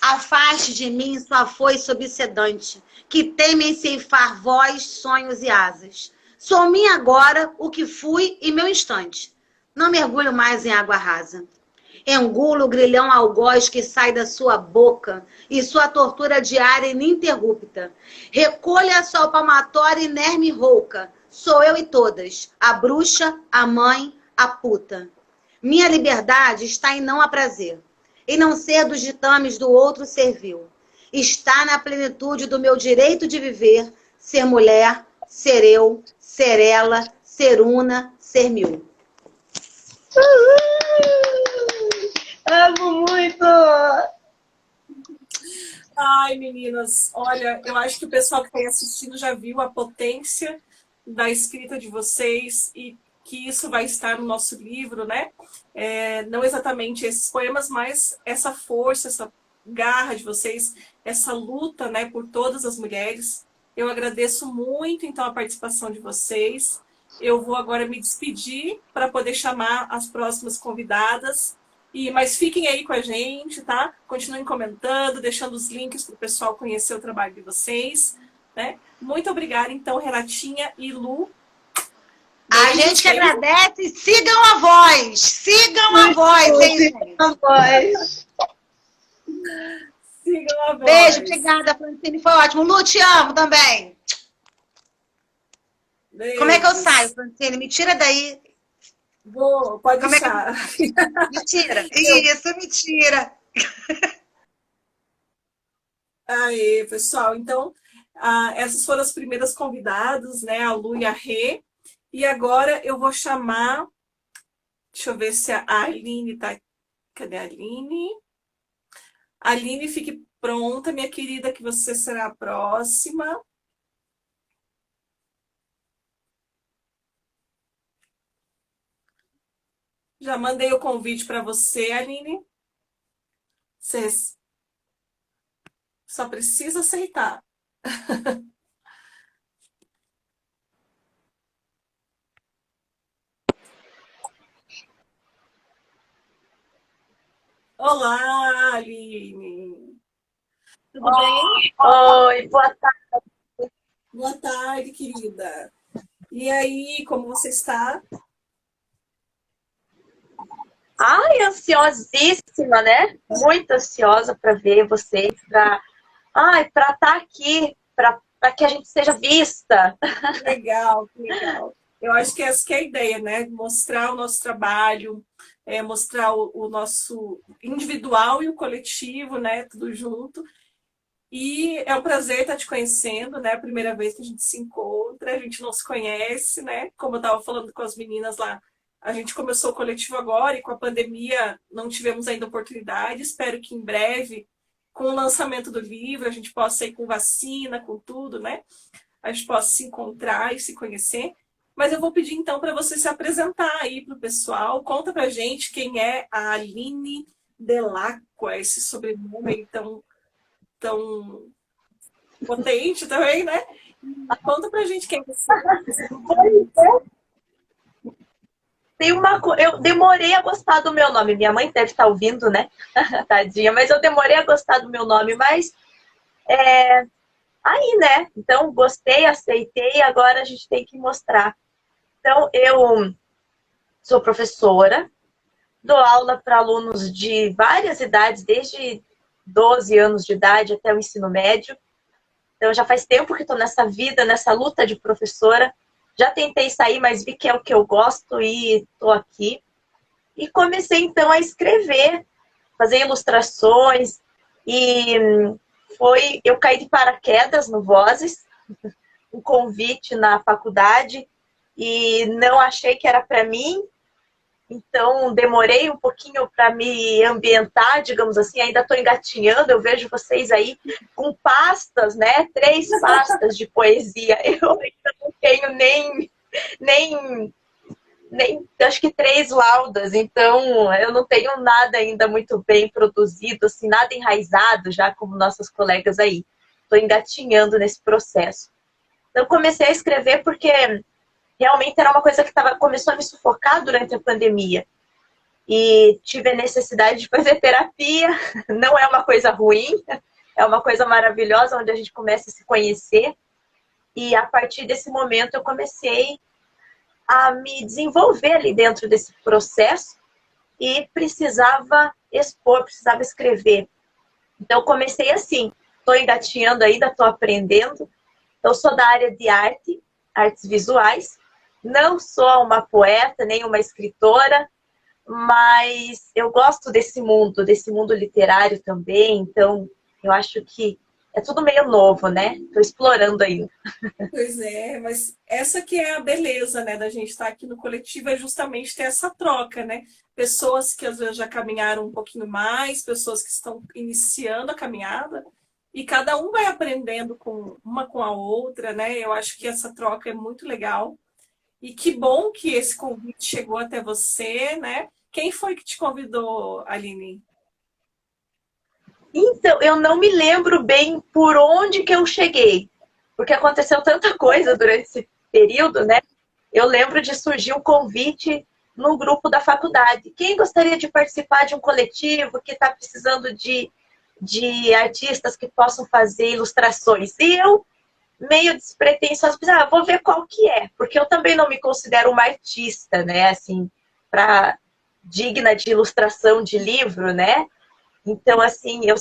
Afaste de mim sua foice obsedante, que temem ceifar voz, sonhos e asas. Sou minha agora o que fui e meu instante. Não mergulho mais em água rasa. Engulo o grilhão algoz que sai da sua boca e sua tortura diária ininterrupta. Recolha a sua palmatória inerme e rouca. Sou eu e todas, a bruxa, a mãe, a puta. Minha liberdade está em não aprazer, em não ser dos ditames do outro servil. Está na plenitude do meu direito de viver, ser mulher, ser eu, ser ela, ser una, ser mil. Amo muito! Ai, meninas, olha, eu acho que o pessoal que está aí assistindo já viu a potência da escrita de vocês e que isso vai estar no nosso livro, né? Não exatamente esses poemas, mas essa força, essa garra de vocês, essa luta, né, por todas as mulheres. Eu agradeço muito, então, a participação de vocês. Eu vou agora me despedir para poder chamar as próximas convidadas. Mas fiquem aí com a gente, tá? Continuem comentando, deixando os links para o pessoal conhecer o trabalho de vocês, né? Muito obrigada, então, Renatinha e Lu. A gente que agradece. Sigam a voz. Sigam a voz, hein, gente? A voz. Sigam a voz. Beijo, obrigada, Francine. Foi ótimo. Lu, te amo também. Beijos. Como é que eu saio, Francine? Me tira daí. Pode Como deixar. Me tira. Isso, me tira. Aí, pessoal. Então, essas foram as primeiras convidadas, né? A Lu e a Rê. E agora eu vou chamar... Deixa eu ver se a Aline tá... Cadê a Aline? Aline, fique pronta, minha querida, que você será a próxima. Já mandei o convite para você, Aline. Você só precisa aceitar. Olá, Aline. Tudo bem? Oi, boa tarde. Boa tarde, querida. E aí, como você está? Ai, ansiosíssima, né? Muito ansiosa para ver vocês, para estar aqui, para que a gente seja vista. Legal, que legal. Eu acho que essa que é a ideia, né? Mostrar o nosso trabalho, mostrar o nosso individual e o coletivo, né? Tudo junto. E é um prazer estar te conhecendo, né? A primeira vez que a gente se encontra, a gente não se conhece, né? Como eu estava falando com as meninas lá, a gente começou o coletivo agora e com a pandemia não tivemos ainda oportunidade. Espero que em breve, com o lançamento do livro, a gente possa ir com vacina, com tudo, né? A gente possa se encontrar e se conhecer. Mas eu vou pedir então para você se apresentar aí para o pessoal. Conta pra gente quem é a Aline Delacqua, esse sobrenome tão potente também, né? Conta pra gente quem é você. Eu demorei a gostar do meu nome. Minha mãe deve estar ouvindo, né? Tadinha, mas eu demorei a gostar do meu nome. Mas aí, né? Então, gostei, aceitei, agora a gente tem que mostrar. Então, eu sou professora, dou aula para alunos de várias idades, desde 12 anos de idade até o ensino médio. Então, já faz tempo que estou nessa vida, nessa luta de professora. Já tentei sair, mas vi que é o que eu gosto e estou aqui. E comecei, então, a escrever, fazer ilustrações. E eu caí de paraquedas no Vozes, um convite na faculdade, e não achei que era para mim. Então, demorei um pouquinho para me ambientar, digamos assim, ainda estou engatinhando, eu vejo vocês aí com pastas, né? 3 pastas de poesia. Eu ainda não tenho nem nem acho que 3 laudas, então eu não tenho nada ainda muito bem produzido, assim, nada enraizado já como nossas colegas aí. Estou engatinhando nesse processo. Então comecei a escrever porque realmente era uma coisa que começou a me sufocar durante a pandemia. E tive a necessidade de fazer terapia. Não é uma coisa ruim, é uma coisa maravilhosa, onde a gente começa a se conhecer. E a partir desse momento eu comecei a me desenvolver ali dentro desse processo e precisava expor, precisava escrever. Então comecei assim, estou engatinhando ainda, estou aprendendo. Eu sou da área de arte, artes visuais. Não sou uma poeta, nem uma escritora, mas eu gosto desse mundo literário também. Então, eu acho que é tudo meio novo, né? Estou explorando ainda. Pois é, mas essa que é a beleza, né, da gente estar aqui no coletivo, é justamente ter essa troca, né? Pessoas que às vezes já caminharam um pouquinho mais, pessoas que estão iniciando a caminhada, e cada um vai aprendendo com a outra, né? Eu acho que essa troca é muito legal. E que bom que esse convite chegou até você, né? Quem foi que te convidou, Aline? Então, eu não me lembro bem por onde que eu cheguei, porque aconteceu tanta coisa durante esse período, né? Eu lembro de surgir um convite no grupo da faculdade. Quem gostaria de participar de um coletivo que está precisando de artistas que possam fazer ilustrações? E eu, meio despretensiosa, pensei, vou ver qual que é, porque eu também não me considero uma artista, né? Assim, digna de ilustração de livro, né? Então, assim, eu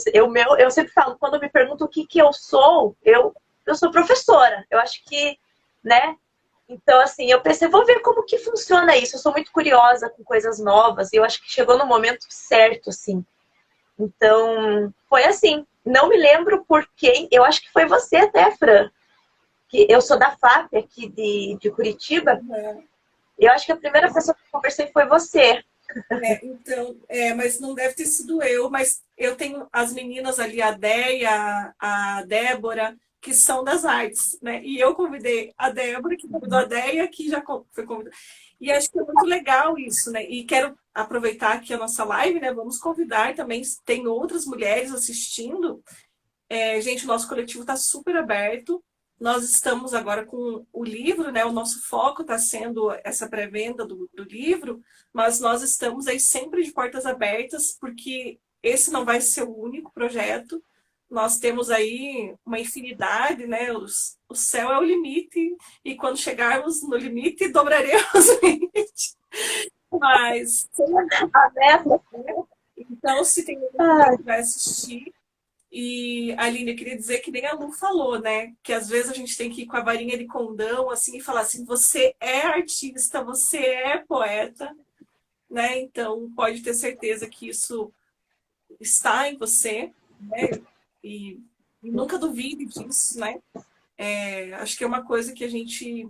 sempre falo, quando me perguntam o que eu sou, eu sou professora. Eu acho que, né? Então, assim, eu pensei, vou ver como que funciona isso. Eu sou muito curiosa com coisas novas e eu acho que chegou no momento certo, assim. Então, foi assim. Não me lembro por quem, eu acho que foi você até, Fran, que eu sou da FAP aqui de Curitiba. Eu acho que a primeira pessoa que eu conversei foi você. Então, mas não deve ter sido eu, mas eu tenho as meninas ali, a Déia, a Débora, que são das artes, né? E eu convidei a Débora, que convidou a Déia, que já foi convidada. E acho que é muito legal isso, né? E quero aproveitar aqui a nossa live, né? Vamos convidar também, tem outras mulheres assistindo. Gente, o nosso coletivo está super aberto. Nós estamos agora com o livro, né? O nosso foco está sendo essa pré-venda do livro, mas nós estamos aí sempre de portas abertas, porque esse não vai ser o único projeto. Nós temos aí uma infinidade, né? O céu é o limite, e quando chegarmos no limite, dobraremos o limite. Mas, A meta. então, se tem alguém que vai assistir, e, Aline, eu queria dizer que nem a Lu falou, né? Que às vezes a gente tem que ir com a varinha de condão, assim, e falar assim, você é artista, você é poeta, né? Então, pode ter certeza que isso está em você, né? E nunca duvide disso, né? Acho que é uma coisa que a gente,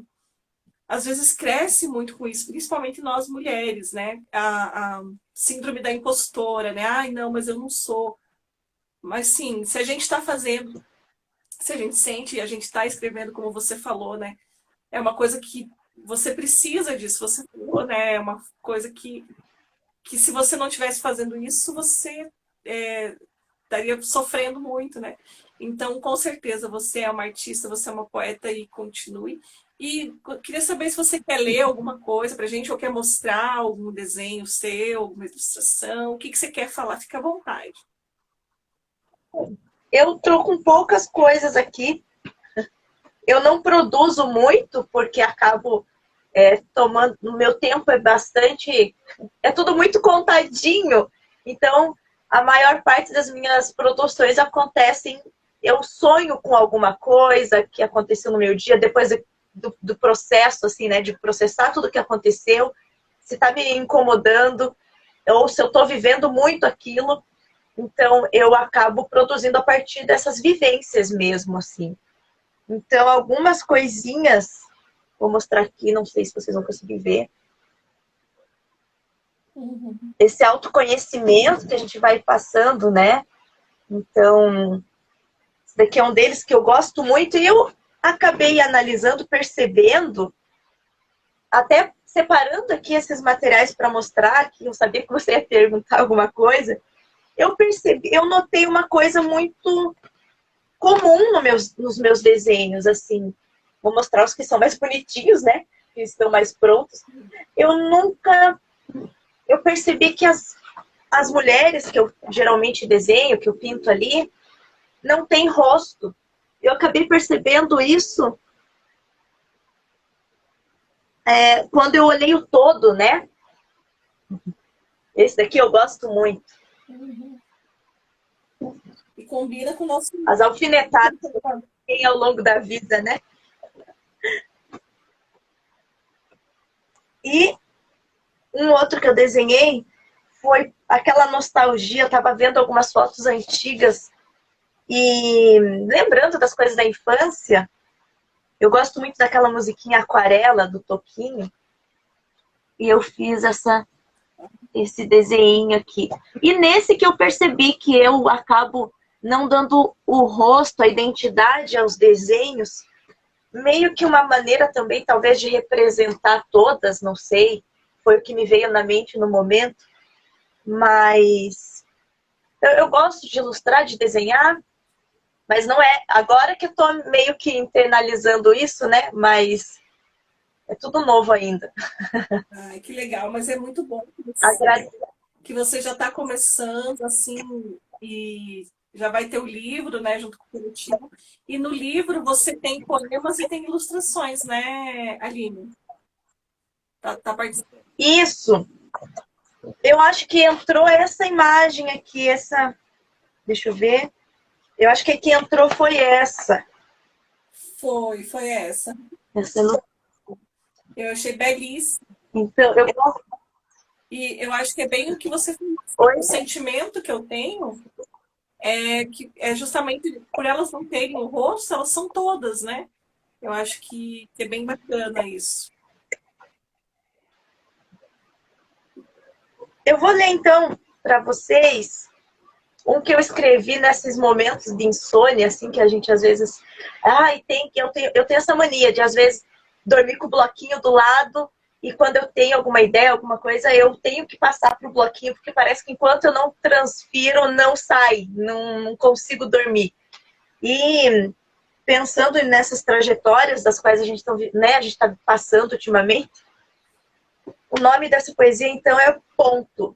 às vezes, cresce muito com isso, principalmente nós mulheres, né? A síndrome da impostora, né? Ai, não, mas eu não sou. Mas sim, se a gente está fazendo, se a gente sente e a gente está escrevendo, como você falou, né? É uma coisa que você precisa disso, você falou, né? É uma coisa que se você não estivesse fazendo isso, você estaria sofrendo muito, né? Então, com certeza, você é uma artista, você é uma poeta e continue. E queria saber se você quer ler alguma coisa para a gente ou quer mostrar algum desenho seu, alguma ilustração, o que você quer falar, fica à vontade. Eu estou com poucas coisas aqui. Eu não produzo muito, porque acabo tomando... O meu tempo é bastante... É tudo muito contadinho. Então, a maior parte das minhas produções acontecem... Eu sonho com alguma coisa que aconteceu no meu dia, depois do processo, assim, né? De processar tudo que aconteceu. Se está me incomodando, ou se eu estou vivendo muito aquilo... Então, eu acabo produzindo a partir dessas vivências mesmo, assim. Então, algumas coisinhas, vou mostrar aqui, não sei se vocês vão conseguir ver. Esse autoconhecimento que a gente vai passando, né? Então, esse daqui é um deles que eu gosto muito e eu acabei analisando, percebendo até separando aqui esses materiais para mostrar, que eu sabia que você ia perguntar alguma coisa, eu notei uma coisa muito comum nos meus desenhos, assim. Vou mostrar os que são mais bonitinhos, né? Que estão mais prontos. Eu percebi que as mulheres que eu geralmente desenho, que eu pinto ali, não têm rosto. Eu acabei percebendo isso quando eu olhei o todo, né? Esse daqui eu gosto muito. E combina com o nosso... As alfinetadas que eu tenho ao longo da vida, né? E um outro que eu desenhei foi aquela nostalgia. Eu estava vendo algumas fotos antigas e lembrando das coisas da infância. Eu gosto muito daquela musiquinha Aquarela, do Toquinho. E eu fiz esse desenho aqui. E nesse que eu percebi que eu acabo não dando o rosto, a identidade aos desenhos, meio que uma maneira também, talvez, de representar todas, não sei. Foi o que me veio na mente no momento. Mas eu gosto de ilustrar, de desenhar, mas não é... Agora que eu tô meio que internalizando isso, né? Mas é tudo novo ainda. Ai, que legal, mas é muito bom que você já está começando, assim, e já vai ter o livro, né, junto com o coletivo. E no livro você tem poemas e tem ilustrações, né, Aline? Tá participando. Isso. Eu acho que entrou essa imagem aqui, essa... Deixa eu ver. Eu acho que a que entrou foi essa. Foi essa. Essa não... Eu achei belíssima. Então, E eu acho que é bem o que você falou. Oi? O sentimento que eu tenho é justamente por elas não terem o rosto, elas são todas, né? Eu acho que é bem bacana isso. Eu vou ler, então, para vocês um que eu escrevi nesses momentos de insônia, assim, que a gente às vezes... eu tenho essa mania de, às vezes, dormir com o bloquinho do lado e quando eu tenho alguma ideia, alguma coisa, eu tenho que passar pro bloquinho, porque parece que enquanto eu não transfiro, não sai, não consigo dormir. E pensando nessas trajetórias das quais a gente está passando ultimamente, o nome dessa poesia, então, é Ponto.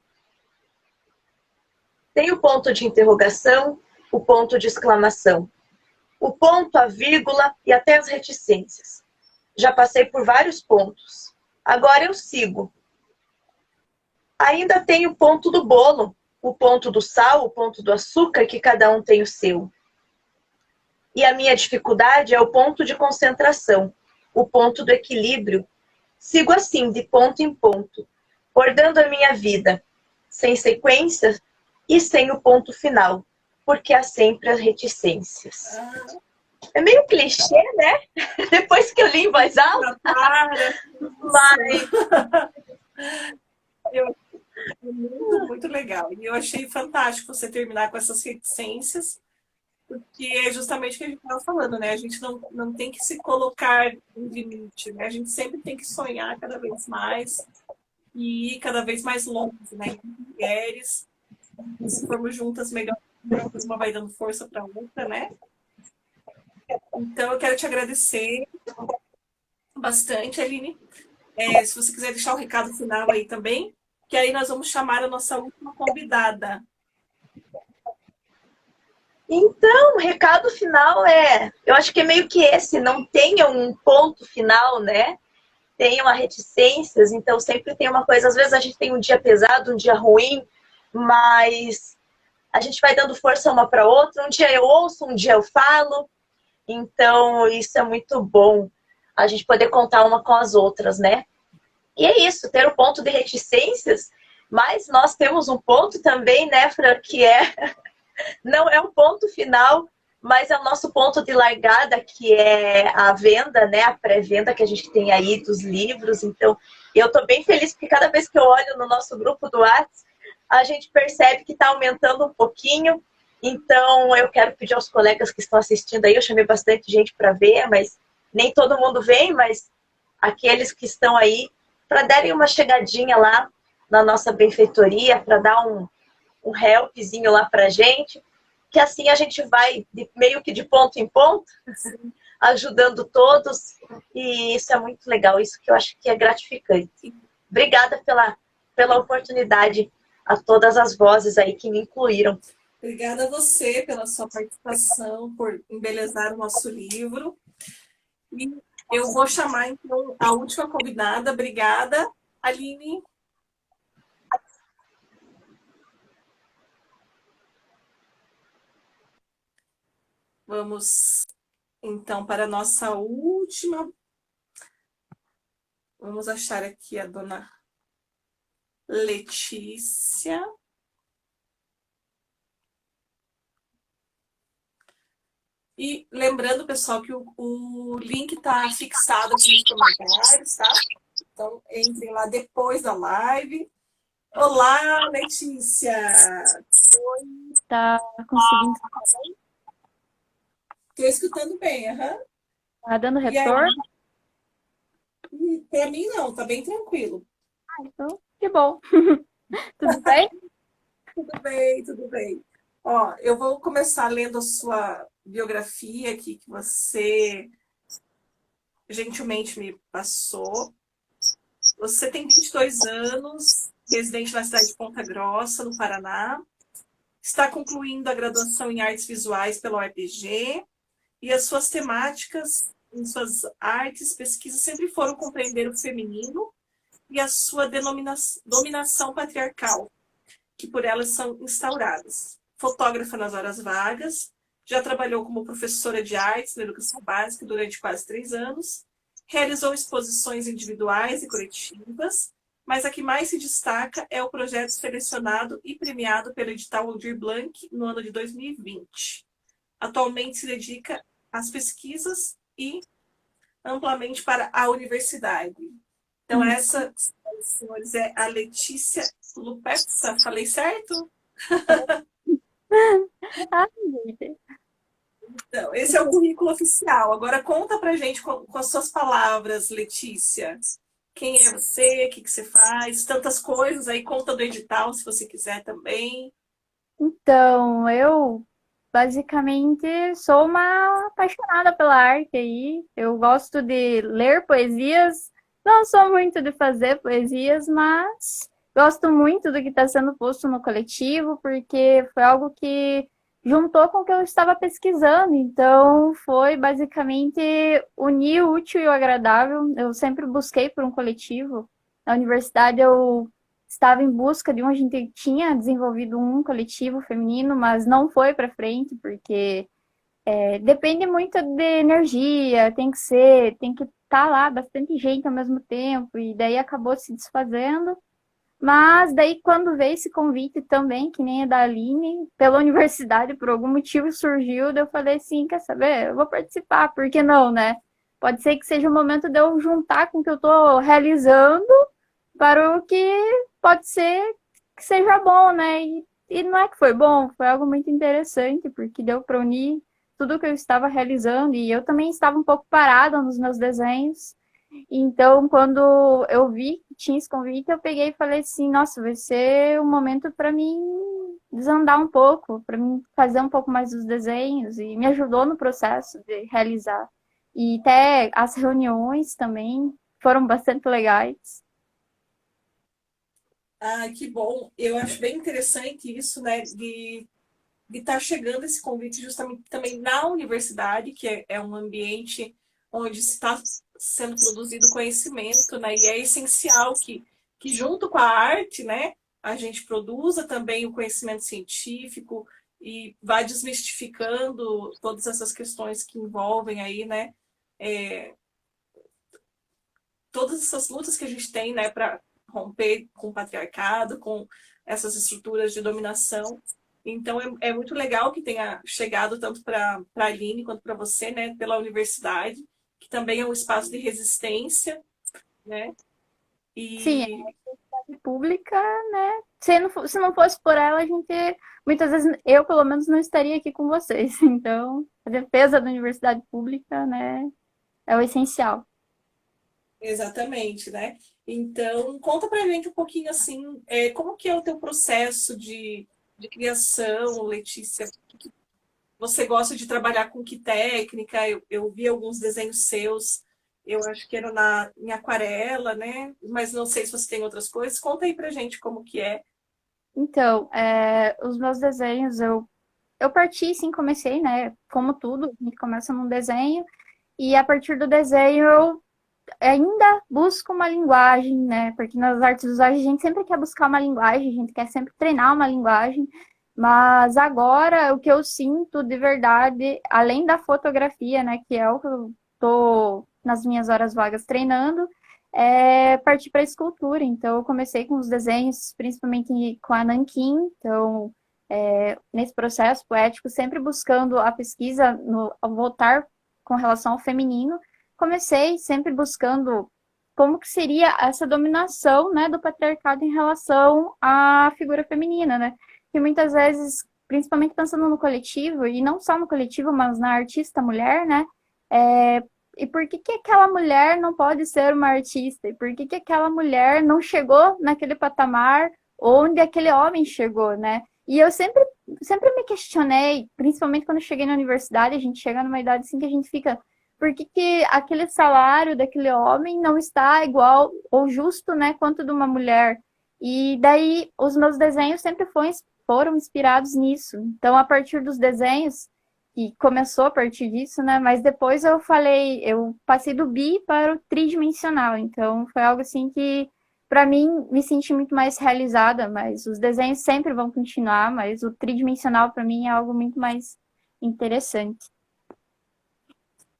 Tem o ponto de interrogação, o ponto de exclamação, o ponto, a vírgula e até as reticências. Já passei por vários pontos. Agora eu sigo. Ainda tem o ponto do bolo, o ponto do sal, o ponto do açúcar, que cada um tem o seu. E a minha dificuldade é o ponto de concentração, o ponto do equilíbrio. Sigo assim, de ponto em ponto, bordando a minha vida, sem sequência e sem o ponto final, porque há sempre as reticências. É meio clichê, né? Depois que eu li em voz alta. Mas... Muito legal. E eu achei fantástico você terminar com essas reticências, porque é justamente o que a gente estava falando, né? A gente não tem que se colocar um limite, né? A gente sempre tem que sonhar cada vez mais e ir cada vez mais longe, né? Mulheres, se formos juntas, melhor, uma vai dando força para a outra, né? Então, eu quero te agradecer bastante, Aline. Se você quiser deixar o recado final aí também, que aí nós vamos chamar a nossa última convidada. Então, o recado final eu acho que é meio que esse, não tenha um ponto final, né? Tenham reticências, então sempre tem uma coisa, às vezes a gente tem um dia pesado, um dia ruim, mas a gente vai dando força uma para outra, um dia eu ouço, um dia eu falo, então isso é muito bom, a gente poder contar uma com as outras, né? E é isso, ter o ponto de reticências, mas nós temos um ponto também, né, Fran, que não é um ponto final, mas é o nosso ponto de largada, que é a venda, né, a pré-venda que a gente tem aí dos livros. Então, eu estou bem feliz, porque cada vez que eu olho no nosso grupo do WhatsApp, a gente percebe que está aumentando um pouquinho. Então, eu quero pedir aos colegas que estão assistindo aí, eu chamei bastante gente para ver, mas nem todo mundo vem, mas aqueles que estão aí para darem uma chegadinha lá na nossa benfeitoria, para dar um helpzinho lá para gente, que assim a gente vai meio que de ponto em ponto, ajudando todos, e isso é muito legal, isso que eu acho que é gratificante. Obrigada pela oportunidade a todas as vozes aí que me incluíram. Obrigada a você pela sua participação, por embelezar o nosso livro. E eu vou chamar, então, a última convidada. Obrigada, Aline. Vamos, então, para a nossa última. Vamos achar aqui a dona Letícia. E lembrando, pessoal, que o link está fixado aqui nos comentários, tá? Então, entrem lá depois da live. Olá, Letícia! Tá conseguindo? Estou escutando bem, aham. Tá dando E aí? retorno? Para mim, não, tá bem tranquilo. Então, que bom. Tudo bem? Tudo bem, tudo bem. Ó, eu vou começar lendo a sua biografia aqui, que você gentilmente me passou. Você tem 22 anos, residente na cidade de Ponta Grossa, no Paraná. Está concluindo a graduação em Artes Visuais pela UEPG. E as suas temáticas em suas artes, pesquisas sempre foram compreender o feminino e a sua dominação patriarcal, que por elas são instauradas. Fotógrafa nas horas vagas, já trabalhou como professora de artes na educação básica durante quase 3 anos, realizou exposições individuais e coletivas, mas a que mais se destaca é o projeto selecionado e premiado pelo edital Aldir Blanc no ano de 2020. Atualmente se dedica às pesquisas e amplamente para a universidade. Então, essa, senhores, é a Letícia Lupessa. Falei certo? Ai, gente. Então, esse é o currículo oficial. Agora, conta pra gente com as suas palavras, Letícia. Quem é você? O que você faz? Tantas coisas aí. Conta do edital, se você quiser também. Então, eu basicamente sou uma apaixonada pela arte aí. Eu gosto de ler poesias. Não sou muito de fazer poesias, mas gosto muito do que está sendo posto no coletivo, porque foi algo que juntou com o que eu estava pesquisando. Então, foi basicamente unir o útil e o agradável. Eu sempre busquei por um coletivo. Na universidade, eu estava em busca de um, a gente tinha desenvolvido um coletivo feminino, mas não foi para frente, porque depende muito de energia, tem que estar lá bastante gente ao mesmo tempo, e daí acabou se desfazendo. Mas daí quando veio esse convite também, que nem a da Aline, pela universidade, por algum motivo surgiu, daí eu falei assim, quer saber? Eu vou participar, por que não, né? Pode ser que seja o momento de eu juntar com o que eu estou realizando para o que pode ser que seja bom, né? E não é que foi bom, foi algo muito interessante, porque deu para unir tudo que eu estava realizando, e eu também estava um pouco parada nos meus desenhos. Então, quando eu vi que tinha esse convite, eu peguei e falei assim, nossa, vai ser um momento para mim desandar um pouco, para mim fazer um pouco mais dos desenhos, e me ajudou no processo de realizar. E até as reuniões também foram bastante legais. Ah, que bom. Eu acho bem interessante isso, né? De estar chegando esse convite justamente também na universidade, que é um ambiente onde está sendo produzido conhecimento, né? E é essencial que junto com a arte, né, a gente produza também o conhecimento científico e vá desmistificando todas essas questões que envolvem aí, né, todas essas lutas que a gente tem, né, para romper com o patriarcado, com essas estruturas de dominação. Então, é muito legal que tenha chegado tanto para a Aline quanto para você, né, pela universidade, que também é um espaço de resistência, né? Sim, a E universidade pública, né? Se não fosse por ela, a gente, muitas vezes, eu pelo menos não estaria aqui com vocês. Então, a defesa da universidade pública, né, é o essencial. Exatamente, né? Então, conta pra gente um pouquinho assim, como que é o teu processo de criação, Letícia? Você gosta de trabalhar com que técnica? Eu vi alguns desenhos seus, eu acho que era em aquarela, né? Mas não sei se você tem outras coisas. Conta aí pra gente como que é. Então, os meus desenhos, eu parti, sim, comecei, né? Como tudo, a gente começa num desenho, e a partir do desenho eu ainda busco uma linguagem, né? Porque nas artes visuais a gente sempre quer buscar uma linguagem, a gente quer sempre treinar uma linguagem, mas agora o que eu sinto de verdade, além da fotografia, né, que é o que eu tô nas minhas horas vagas treinando, é partir para a escultura. Então eu comecei com os desenhos, principalmente com a nanquim, então nesse processo poético, sempre buscando a pesquisa ao voltar com relação ao feminino, comecei sempre buscando como que seria essa dominação, né, do patriarcado em relação à figura feminina, né? Que muitas vezes, principalmente pensando no coletivo, e não só no coletivo, mas na artista mulher, né? E por que que aquela mulher não pode ser uma artista? E por que que aquela mulher não chegou naquele patamar onde aquele homem chegou, né? E eu sempre me questionei, principalmente quando eu cheguei na universidade, a gente chega numa idade assim que a gente fica, por que que aquele salário daquele homem não está igual ou justo, né, quanto de uma mulher? E daí os meus desenhos sempre foram inspirados nisso. Então, a partir dos desenhos, e começou a partir disso, né? Mas depois eu passei do bi para o tridimensional. Então, foi algo assim que, para mim, me senti muito mais realizada. Mas os desenhos sempre vão continuar, mas o tridimensional, para mim, é algo muito mais interessante.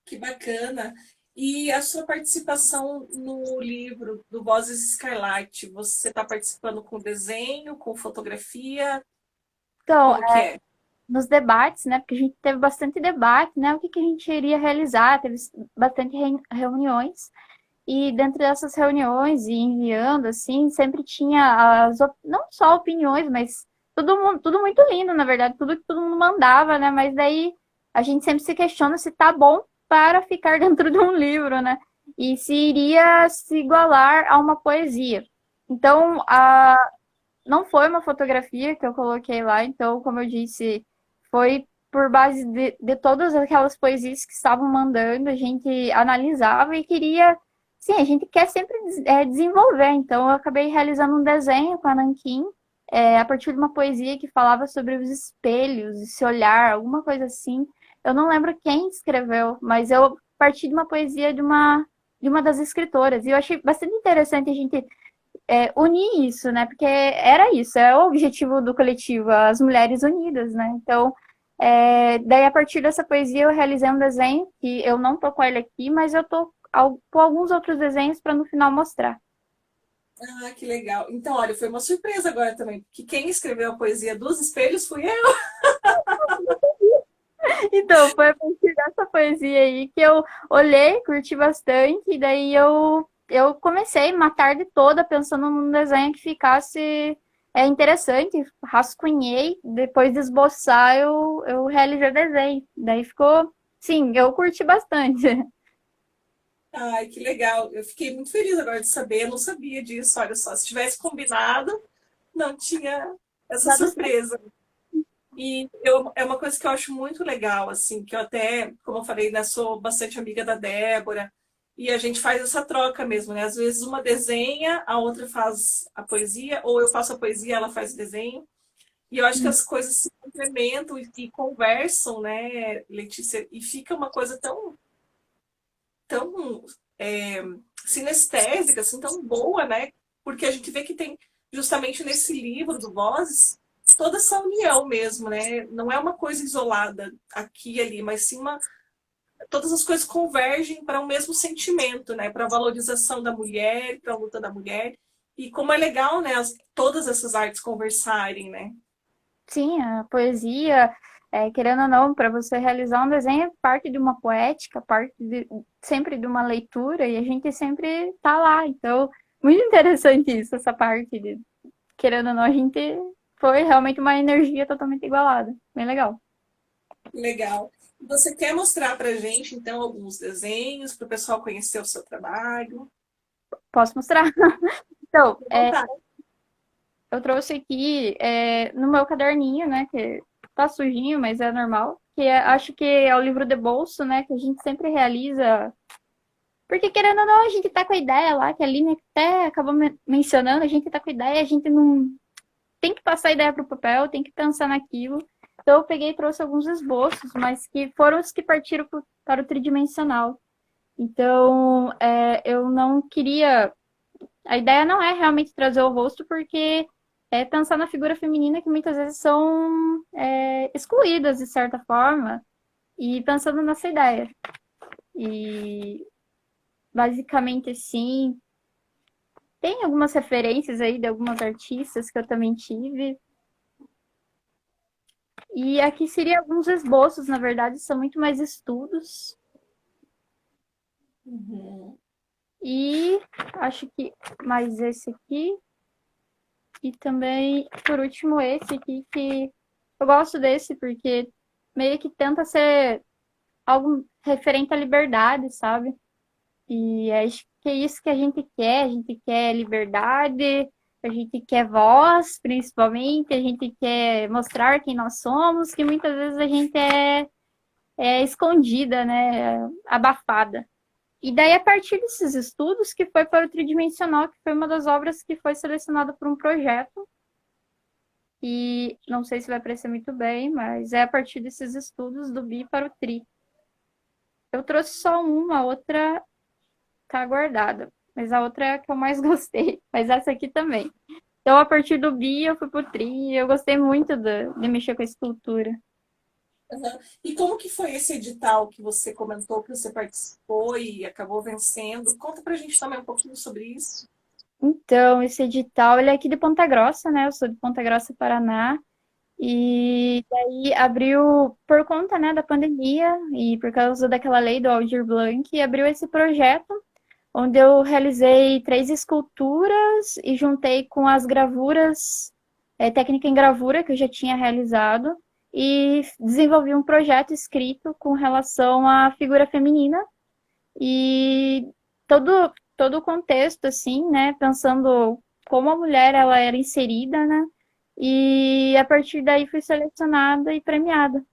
Que bacana. E a sua participação no livro do Vozes Skylight, você está participando com desenho, com fotografia? Então, Como que é? nos debates, né? Porque a gente teve bastante debate, né? O que que a gente iria realizar, teve bastante reuniões. E dentro dessas reuniões e enviando, assim, sempre tinha não só opiniões, mas tudo muito lindo, na verdade, tudo que todo mundo mandava, né? Mas daí a gente sempre se questiona se tá bom para ficar dentro de um livro, né? E se iria se igualar a uma poesia. Então, não foi uma fotografia que eu coloquei lá, então, como eu disse, foi por base de todas aquelas poesias que estavam mandando, a gente analisava e queria. Sim, a gente quer sempre desenvolver, então eu acabei realizando um desenho com a Nanquim, a partir de uma poesia que falava sobre os espelhos, esse olhar, alguma coisa assim. Eu não lembro quem escreveu, mas eu parti de uma poesia de uma das escritoras, e eu achei bastante interessante a gente unir isso, né? Porque era isso, é o objetivo do coletivo, as mulheres unidas, né? Então, daí a partir dessa poesia eu realizei um desenho que eu não tô com ele aqui, mas eu tô com alguns outros desenhos para no final mostrar. Ah, que legal. Então, olha, foi uma surpresa agora também, porque quem escreveu a poesia dos espelhos fui eu. Então, foi a partir dessa poesia aí que eu olhei, curti bastante, e daí eu comecei uma tarde toda pensando num desenho que ficasse interessante, rascunhei, depois de esboçar, eu realizei o desenho. Daí ficou, sim, eu curti bastante. Ai, que legal. Eu fiquei muito feliz agora de saber, eu não sabia disso. Olha só, se tivesse combinado, não tinha essa Dado certo. surpresa. E é uma coisa que eu acho muito legal, assim, que eu até, como eu falei, né, sou bastante amiga da Débora, e a gente faz essa troca mesmo, né? Às vezes uma desenha, a outra faz a poesia, ou eu faço a poesia, ela faz o desenho. E eu acho que as coisas se complementam e conversam, né, Letícia? E fica uma coisa tão é, sinestésica, assim, tão boa, né? Porque a gente vê que tem, justamente nesse livro do Vozes, toda essa união mesmo, né? Não é uma coisa isolada aqui e ali, mas sim todas as coisas convergem para o mesmo sentimento, né? Para a valorização da mulher, para a luta da mulher. E como é legal, né? Todas essas artes conversarem, né? Sim, a poesia, querendo ou não, para você realizar um desenho, é parte de uma poética, sempre de uma leitura, e a gente sempre tá lá. Então, muito interessante isso, essa parte de, querendo ou não, a gente foi realmente uma energia totalmente igualada. Bem legal. Legal. Você quer mostrar para a gente, então, alguns desenhos para o pessoal conhecer o seu trabalho? Posso mostrar? Então, Vontade. eu trouxe aqui no meu caderninho, né? Que tá sujinho, mas é normal. Acho que é o livro de bolso, né? Que a gente sempre realiza. Porque, querendo ou não, a gente tá com a ideia lá, que a Aline até acabou mencionando, a gente tá com a ideia, a gente não tem que passar a ideia pro papel, tem que pensar naquilo. Então, eu peguei e trouxe alguns esboços, mas que foram os que partiram para o tridimensional. Então, eu não queria. A ideia não é realmente trazer o rosto, porque é pensar na figura feminina que muitas vezes são excluídas de certa forma, e pensando nessa ideia. E basicamente assim, tem algumas referências aí de algumas artistas que eu também tive. E aqui seria alguns esboços, na verdade, são muito mais estudos. Uhum. E acho que mais esse aqui. E também, por último, esse aqui, que eu gosto desse porque meio que tenta ser algo referente à liberdade, sabe? E acho que é isso que a gente quer liberdade, a gente quer voz, principalmente, a gente quer mostrar quem nós somos, que muitas vezes a gente é escondida, né? Abafada. E daí, a partir desses estudos, que foi para o Tridimensional, que foi uma das obras que foi selecionada por um projeto. E não sei se vai aparecer muito bem, mas é a partir desses estudos do Bi para o Tri. Eu trouxe só uma, a outra tá guardada. Mas a outra é a que eu mais gostei. Mas essa aqui também. Então, a partir do Bi, eu fui pro Tri e eu gostei muito de mexer com a escultura. Uhum. E como que foi esse edital que você comentou que você participou e acabou vencendo? Conta pra gente também um pouquinho sobre isso. Então, esse edital, ele é aqui de Ponta Grossa, né? Eu sou de Ponta Grossa, Paraná. E daí abriu, por conta, né, da pandemia e por causa daquela lei do Aldir Blanc, abriu esse projeto, onde eu realizei 3 esculturas e juntei com as gravuras, técnica em gravura que eu já tinha realizado, e desenvolvi um projeto escrito com relação à figura feminina e todo o contexto, assim, né, pensando como a mulher ela era inserida, né, e a partir daí fui selecionada e premiada.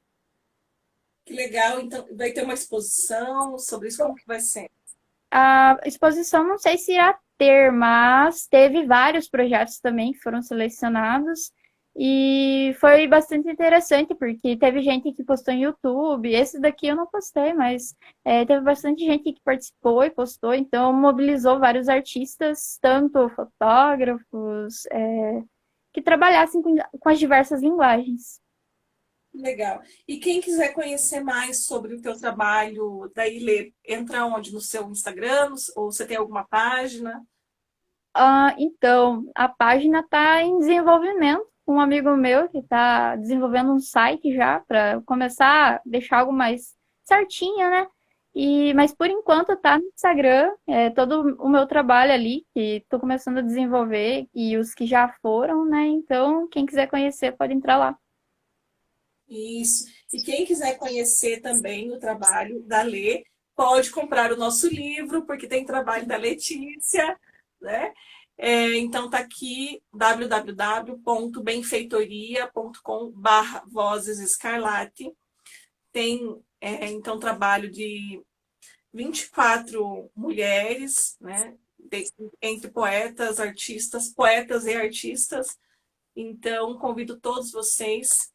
Que legal. Então, vai ter uma exposição sobre isso. Como que vai ser? A exposição não sei se irá ter, mas teve vários projetos também que foram selecionados e foi bastante interessante porque teve gente que postou no YouTube. Esse daqui eu não postei, mas teve bastante gente que participou e postou, então mobilizou vários artistas, tanto fotógrafos, que trabalhassem com as diversas linguagens. Legal. E quem quiser conhecer mais sobre o teu trabalho, daí lê, entra onde? No seu Instagram? Ou você tem alguma página? Então, a página está em desenvolvimento. Um amigo meu que está desenvolvendo um site já para começar a deixar algo mais certinho, né? Mas por enquanto tá no Instagram, todo o meu trabalho ali, que estou começando a desenvolver, e os que já foram, né? Então, quem quiser conhecer pode entrar lá. Isso. E quem quiser conhecer também o trabalho da Lê, pode comprar o nosso livro, porque tem trabalho da Letícia, né? Então tá aqui www.benfeitoria.com/Vozes Escarlate. Tem então trabalho de 24 mulheres, né? Entre poetas e artistas. Então, convido todos vocês.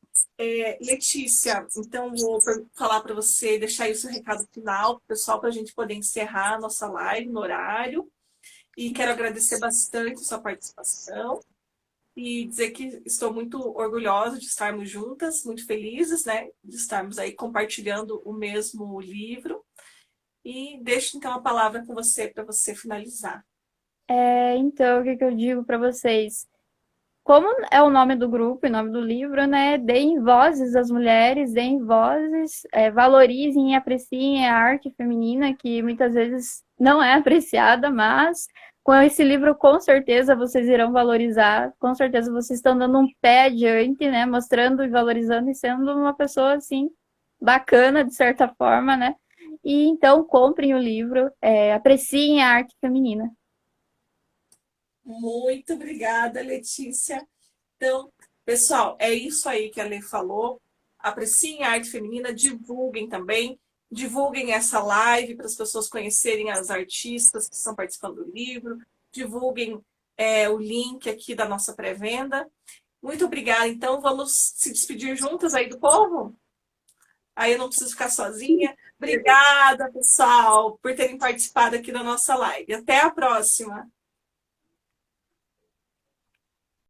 Letícia, então vou falar para você, deixar aí o seu recado final, pessoal, para a gente poder encerrar a nossa live no horário. E quero agradecer bastante a sua participação e dizer que estou muito orgulhosa de estarmos juntas, muito felizes, né, de estarmos aí compartilhando o mesmo livro. E deixo então a palavra com você para você finalizar. Então, o que eu digo para vocês? Como é o nome do grupo e o nome do livro, né? Deem vozes às mulheres, deem vozes, valorizem e apreciem a arte feminina, que muitas vezes não é apreciada, mas com esse livro, com certeza, vocês irão valorizar, com certeza vocês estão dando um pé adiante, né? Mostrando e valorizando e sendo uma pessoa, assim, bacana, de certa forma, né? E então, comprem o livro, apreciem a arte feminina. Muito obrigada, Letícia. Então, pessoal, é isso aí que a Lê falou. Apreciem a arte feminina, divulguem também. Divulguem essa live para as pessoas conhecerem as artistas que estão participando do livro. Divulguem o link aqui da nossa pré-venda. Muito obrigada. Então, vamos se despedir juntas aí do povo? Aí eu não preciso ficar sozinha. Obrigada, pessoal, por terem participado aqui da nossa live. Até a próxima.